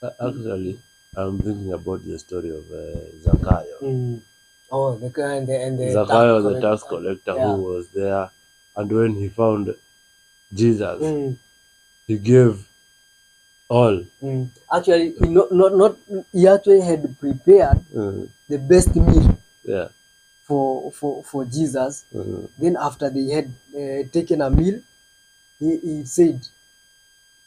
Actually, I'm thinking about the story of Zakayo. Oh, the guy and the Zakayo, the tax collector, who was there, and when he found Jesus, he gave all. Actually, not he actually had prepared the best meal. For Jesus. Then after they had taken a meal, he said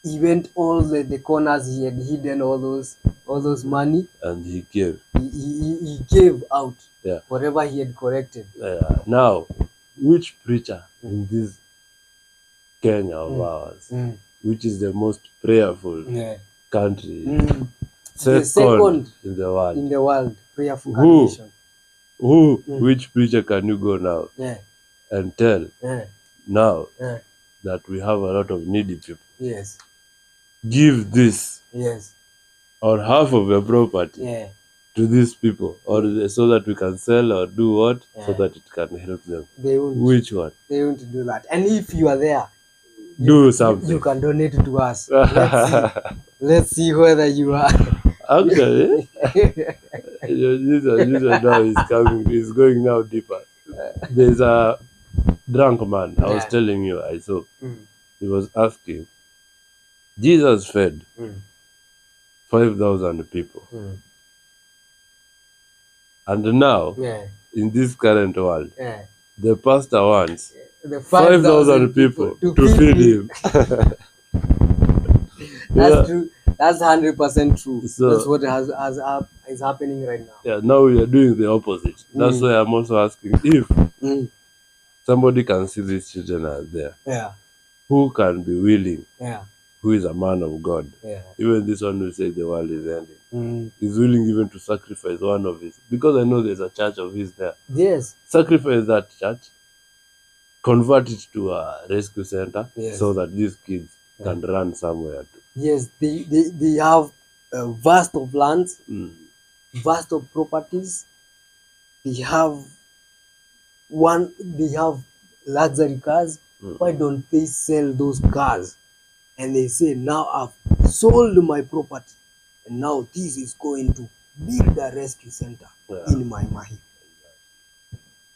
he went all the corners he had hidden all those money, and he gave. He gave out whatever he had collected. Now, which preacher in this Kenya of ours, which is the most prayerful country, second in the world, prayerful nation? Which preacher can you go now and tell now that we have a lot of needy people? Yes. Give this. Yes. Or half of your property to these people, or so that we can sell or do what, so that it can help them. They won't. Which one? They won't do that. And if you are there, do something. You can donate it to us. Let's see whether you are. Actually, this now is coming. Is going now deeper. There's a drunk man. I was telling you. I saw. He was asking. Jesus fed 5,000 people, and now in this current world, the pastor wants 5,000 people to feed him. That's true. That's 100% true. So, that's what is happening right now. Now we are doing the opposite. That's why I'm also asking if somebody can see these children as there. Who can be willing? Who is a man of God? Even this one who says the world is ending. Is willing even to sacrifice one of his. Because I know there's a church of his there. Yes. Sacrifice that church. Convert it to a rescue center so that these kids can run somewhere too. Yes, they have vast of lands, vast of properties. They have luxury cars. Why don't they sell those cars? And they say, now I've sold my property, and now this is going to build a rescue center in Maai Mahiu.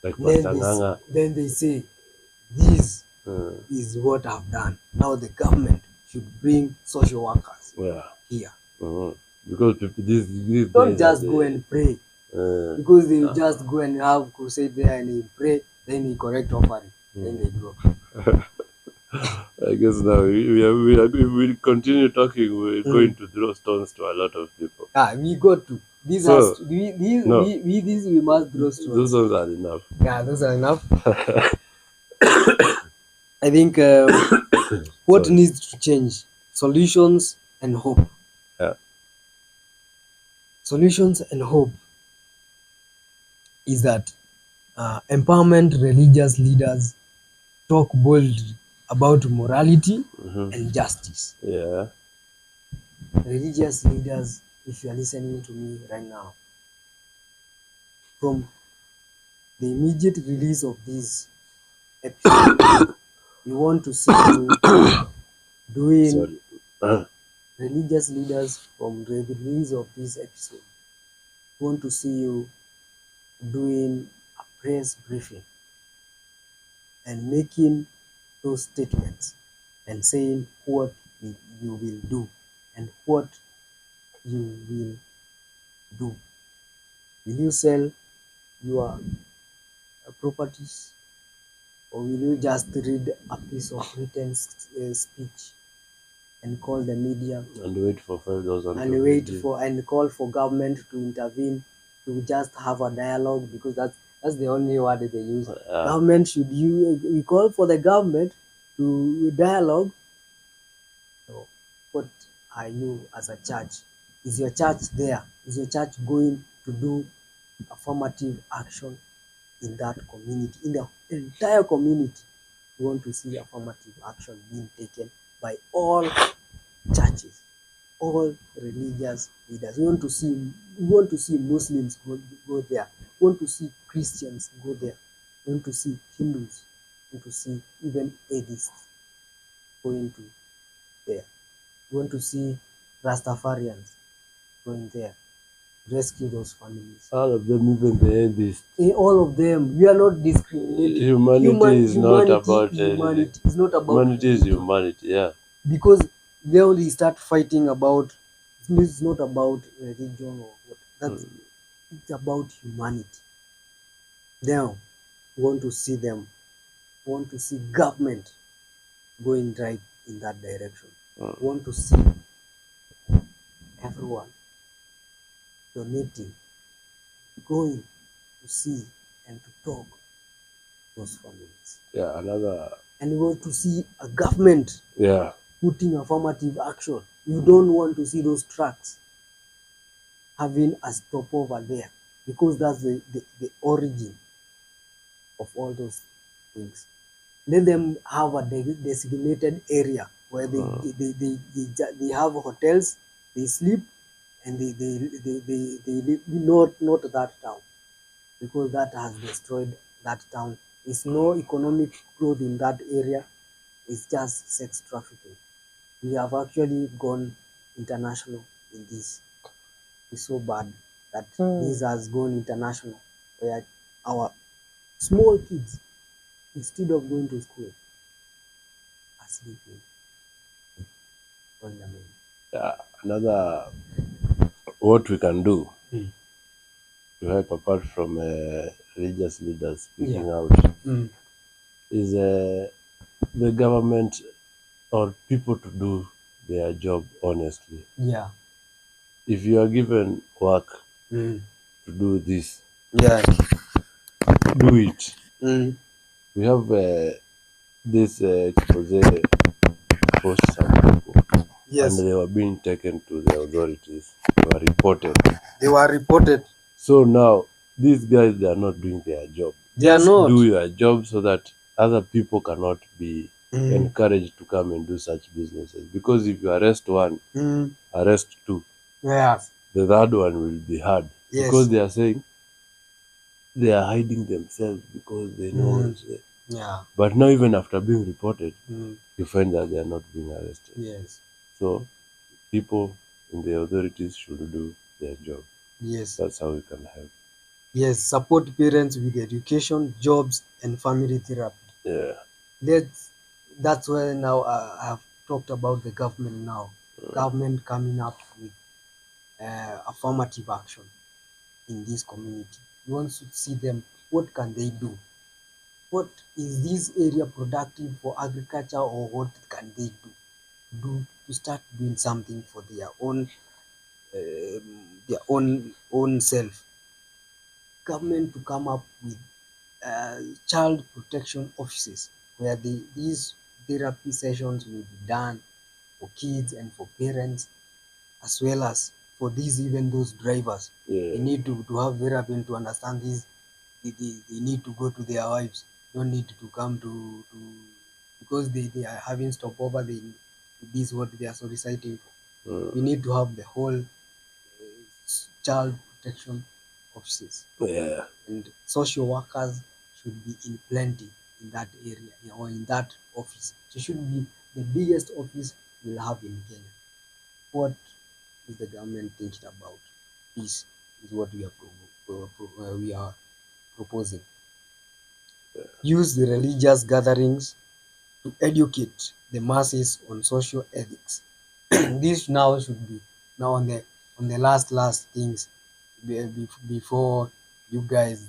Like then they say, this is what I've done. Now the government should bring social workers here. Because these don't just go and pray. Because they just go and have crusade there and they pray, then they correct offering, then they go. I guess now if we continue talking, we're going to throw stones to a lot of people. We got to. These we must throw stones. Those ones are enough. Those are enough. I think what needs to change? Solutions and hope. Solutions and hope is that empowerment religious leaders talk boldly about morality and justice. Yeah. Religious leaders, if you are listening to me right now, from the immediate release of this episode, we want to see you doing Sorry. religious leaders from the release of this episode. We want to see you doing a press briefing and making those statements and saying what you will do and what you will do. Will you sell your properties, or will you just read a piece of written speech and call the media And wait for 5,000 to and wait read it. for and call for government to intervene to just have a dialogue, because that's the only word they use. Government should we call for the government to dialogue. So what are you as a church? Is your church there? Is your church going to do affirmative action in that community, in the entire community? We want to see affirmative action being taken by all churches, all religious leaders. We want to see Muslims go there. We want to see Christians go there. We want to see Hindus. We want to see even atheists going to there. We want to see Rastafarians going there. Rescue those families. All of them, even the atheists. All of them. We are not discriminating. Humanity is not about humanity. It's not about humanity is humanity, yeah. Because they only start fighting about, it's not about religion or what. It's about humanity. Now we want to see them. We want to see government going right in that direction. We want to see everyone donating, going to see and to talk to those families. Yeah, and we want to see a government putting affirmative action. You don't want to see those trucks having a stopover there, because that's the origin of all those things. Let them have a designated area where they have hotels, they sleep, and they live not that town, because that has destroyed that town. There's no economic growth in that area. It's just sex trafficking. We have actually gone international in this. It's so bad that this has gone international, where our small kids, instead of going to school, are sleeping. Yeah, another what we can do to help, apart from religious leaders speaking out, is the government or people to do their job honestly. Yeah. If you are given work to do this, do it. We have this Exposé post some people, and they were being taken to the authorities. They were reported. So now these guys, they are not doing their job. Just do your job so that other people cannot be encouraged to come and do such businesses. Because if you arrest one, arrest two. Yes. The third one will be hard. Yes. Because they are saying they are hiding themselves because they know what's there. Yeah. But now, even after being reported, you find that they are not being arrested. Yes. So people in the authorities should do their job. Yes. That's how we can help. Yes, support parents with education, jobs, and family therapy. Yeah. That's where now I have talked about the government now. Government coming up with affirmative action in this community. You want to see them, what can they do? What is this area productive for agriculture, or what can they do to start doing something for their own self? Government to come up with child protection offices where these therapy sessions will be done for kids and for parents, as well as for these even those drivers. Yeah. They need to have therapy to understand these they need to go to their wives, don't need to come to because they are having stopover, this is what they are soliciting for. We need to have the whole child protection offices, Yeah. and social workers should be in plenty in that area or in that office. It should be the biggest office we'll have in Kenya. What is the government thinking about? This is what we are proposing. Use the religious gatherings to educate the masses on social ethics. This now should be now on the last things before you guys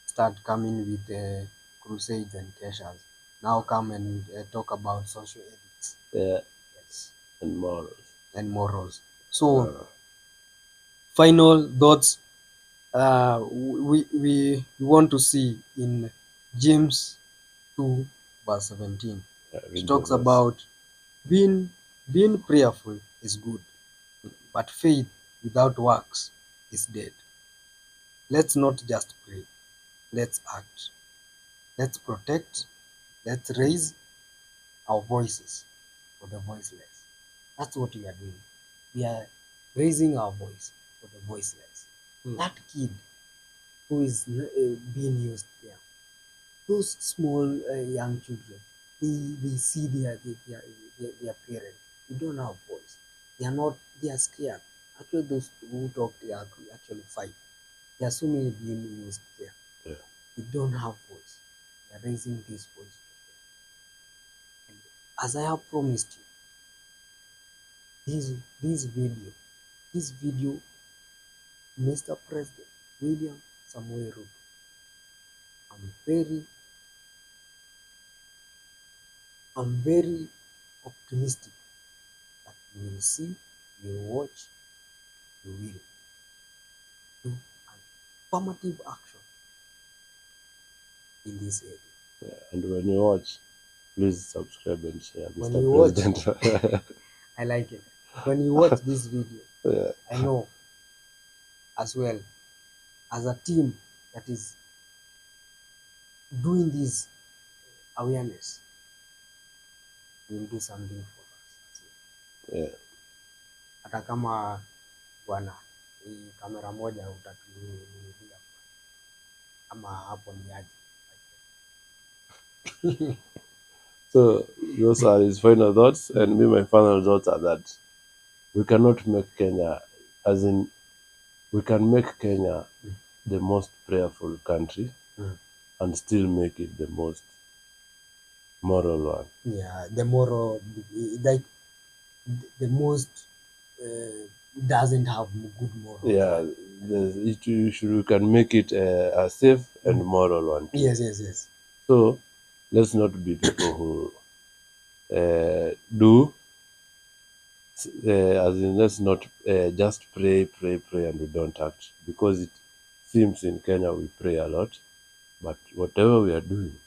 start coming with crusades and keshas. Now come and talk about social ethics. Yeah. Yes, And morals. and morals. So final thoughts we want to see in James 2 verse 17. Yeah, It talks about being prayerful is good, but faith without works is dead. Let's not just pray, let's act. Let's protect, let's raise our voices for the voiceless. That's what we are doing. We are raising our voice for the voiceless. That kid who is being used there, those small young children, they see their parents. They don't have voice. They are not. They are scared. Actually, those who talk, they are actually fight. There are so many being used there. Yeah. They don't have voice. They are raising this voice. And as I have promised you, this video, Mr. President William Samoei Ruto, I'm very optimistic that you will see, you will watch, you will do an affirmative action in this area. Yeah. And when you watch, please subscribe and share, When Mr. you watch, President. I like it. When you watch this video, Yeah. I know as well as a team that is doing this awareness, you will do something for us as well. Yeah. Hata kama bwana hii kamera moja utatununulia ama hapo ni aje. So those are his final thoughts, and my final thoughts are that we cannot make Kenya, as in, we can make Kenya the most prayerful country and still make it the most moral one. Yeah, the moral, like the most doesn't have good moral. Yeah, we can make it a safe and moral one too. Yes. So let's not be people who do, as in, let's not just pray and we don't act, because it seems in Kenya we pray a lot, but whatever we are doing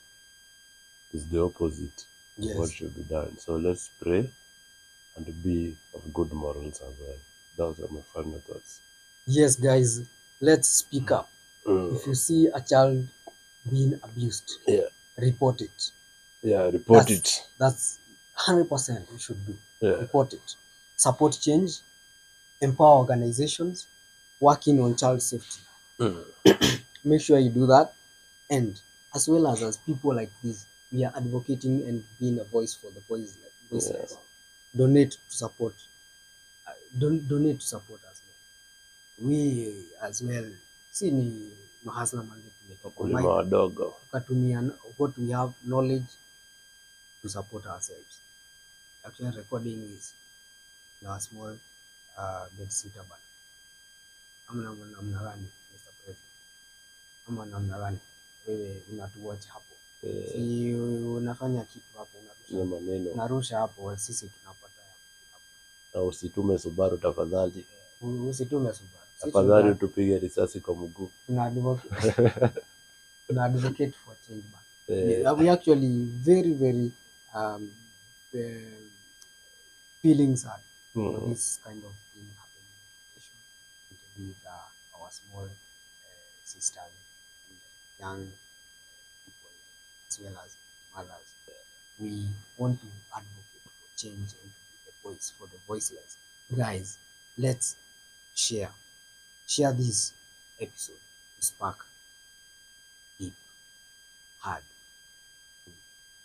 is the opposite of what should be done. So let's pray and be of good morals as well. Those are my final thoughts. Yes, guys, let's speak up. If you see a child being abused, report it. Yeah, report it. That's 100% you should do. Yeah. Report it. Support change, empower organizations working on child safety. Make sure you do that. And as well as people like this, we are advocating and being a voice for the voiceless. Donate to support. Donate to support us. We as well, si ni mahasla mali Wakulima wadogo. Tukatumia what we have knowledge to support ourselves. Actually recording is in our small bedsitter bag. Namna gani Mr. President? Ama namna gani wewe unatuwatch hapo? Si unafanya kitu hapo, unarusha hapo, sisi tunapata hapo. Na usitume Subaru tafadhali. Usitume Subaru. Tafadhali tupige risasi kwa mguu. Tuna advocate for change back. We actually very feeling sad for this kind of thing happening with our small sisters. young people as well as mothers. We want to advocate for change and to be a voice for the voiceless. Guys, let's share. Share this episode to spark deep, hard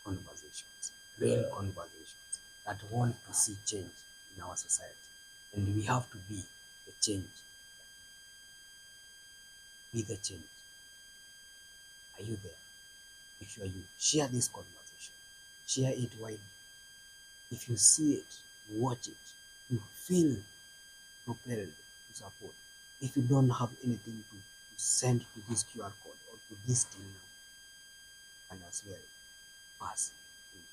conversations, real conversations that want to see change in our society. And we have to be the change. Be the change. Are you there? Make sure you share this conversation. Share it widely. If you see it, watch it, you feel propelled to support. If you don't have anything to send to this QR code or to this team now, and as well pass and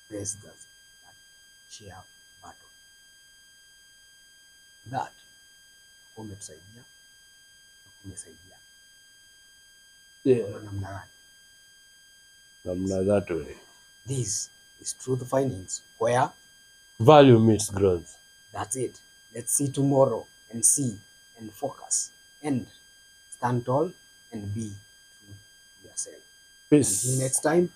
press that share button. That umetusaidia umesaidia namna gani? Namna that way. This is Truth Findings, where Value meets growth. that's it. Let's see tomorrow and see and focus and stand tall and be true to yourself. Peace. Until next time.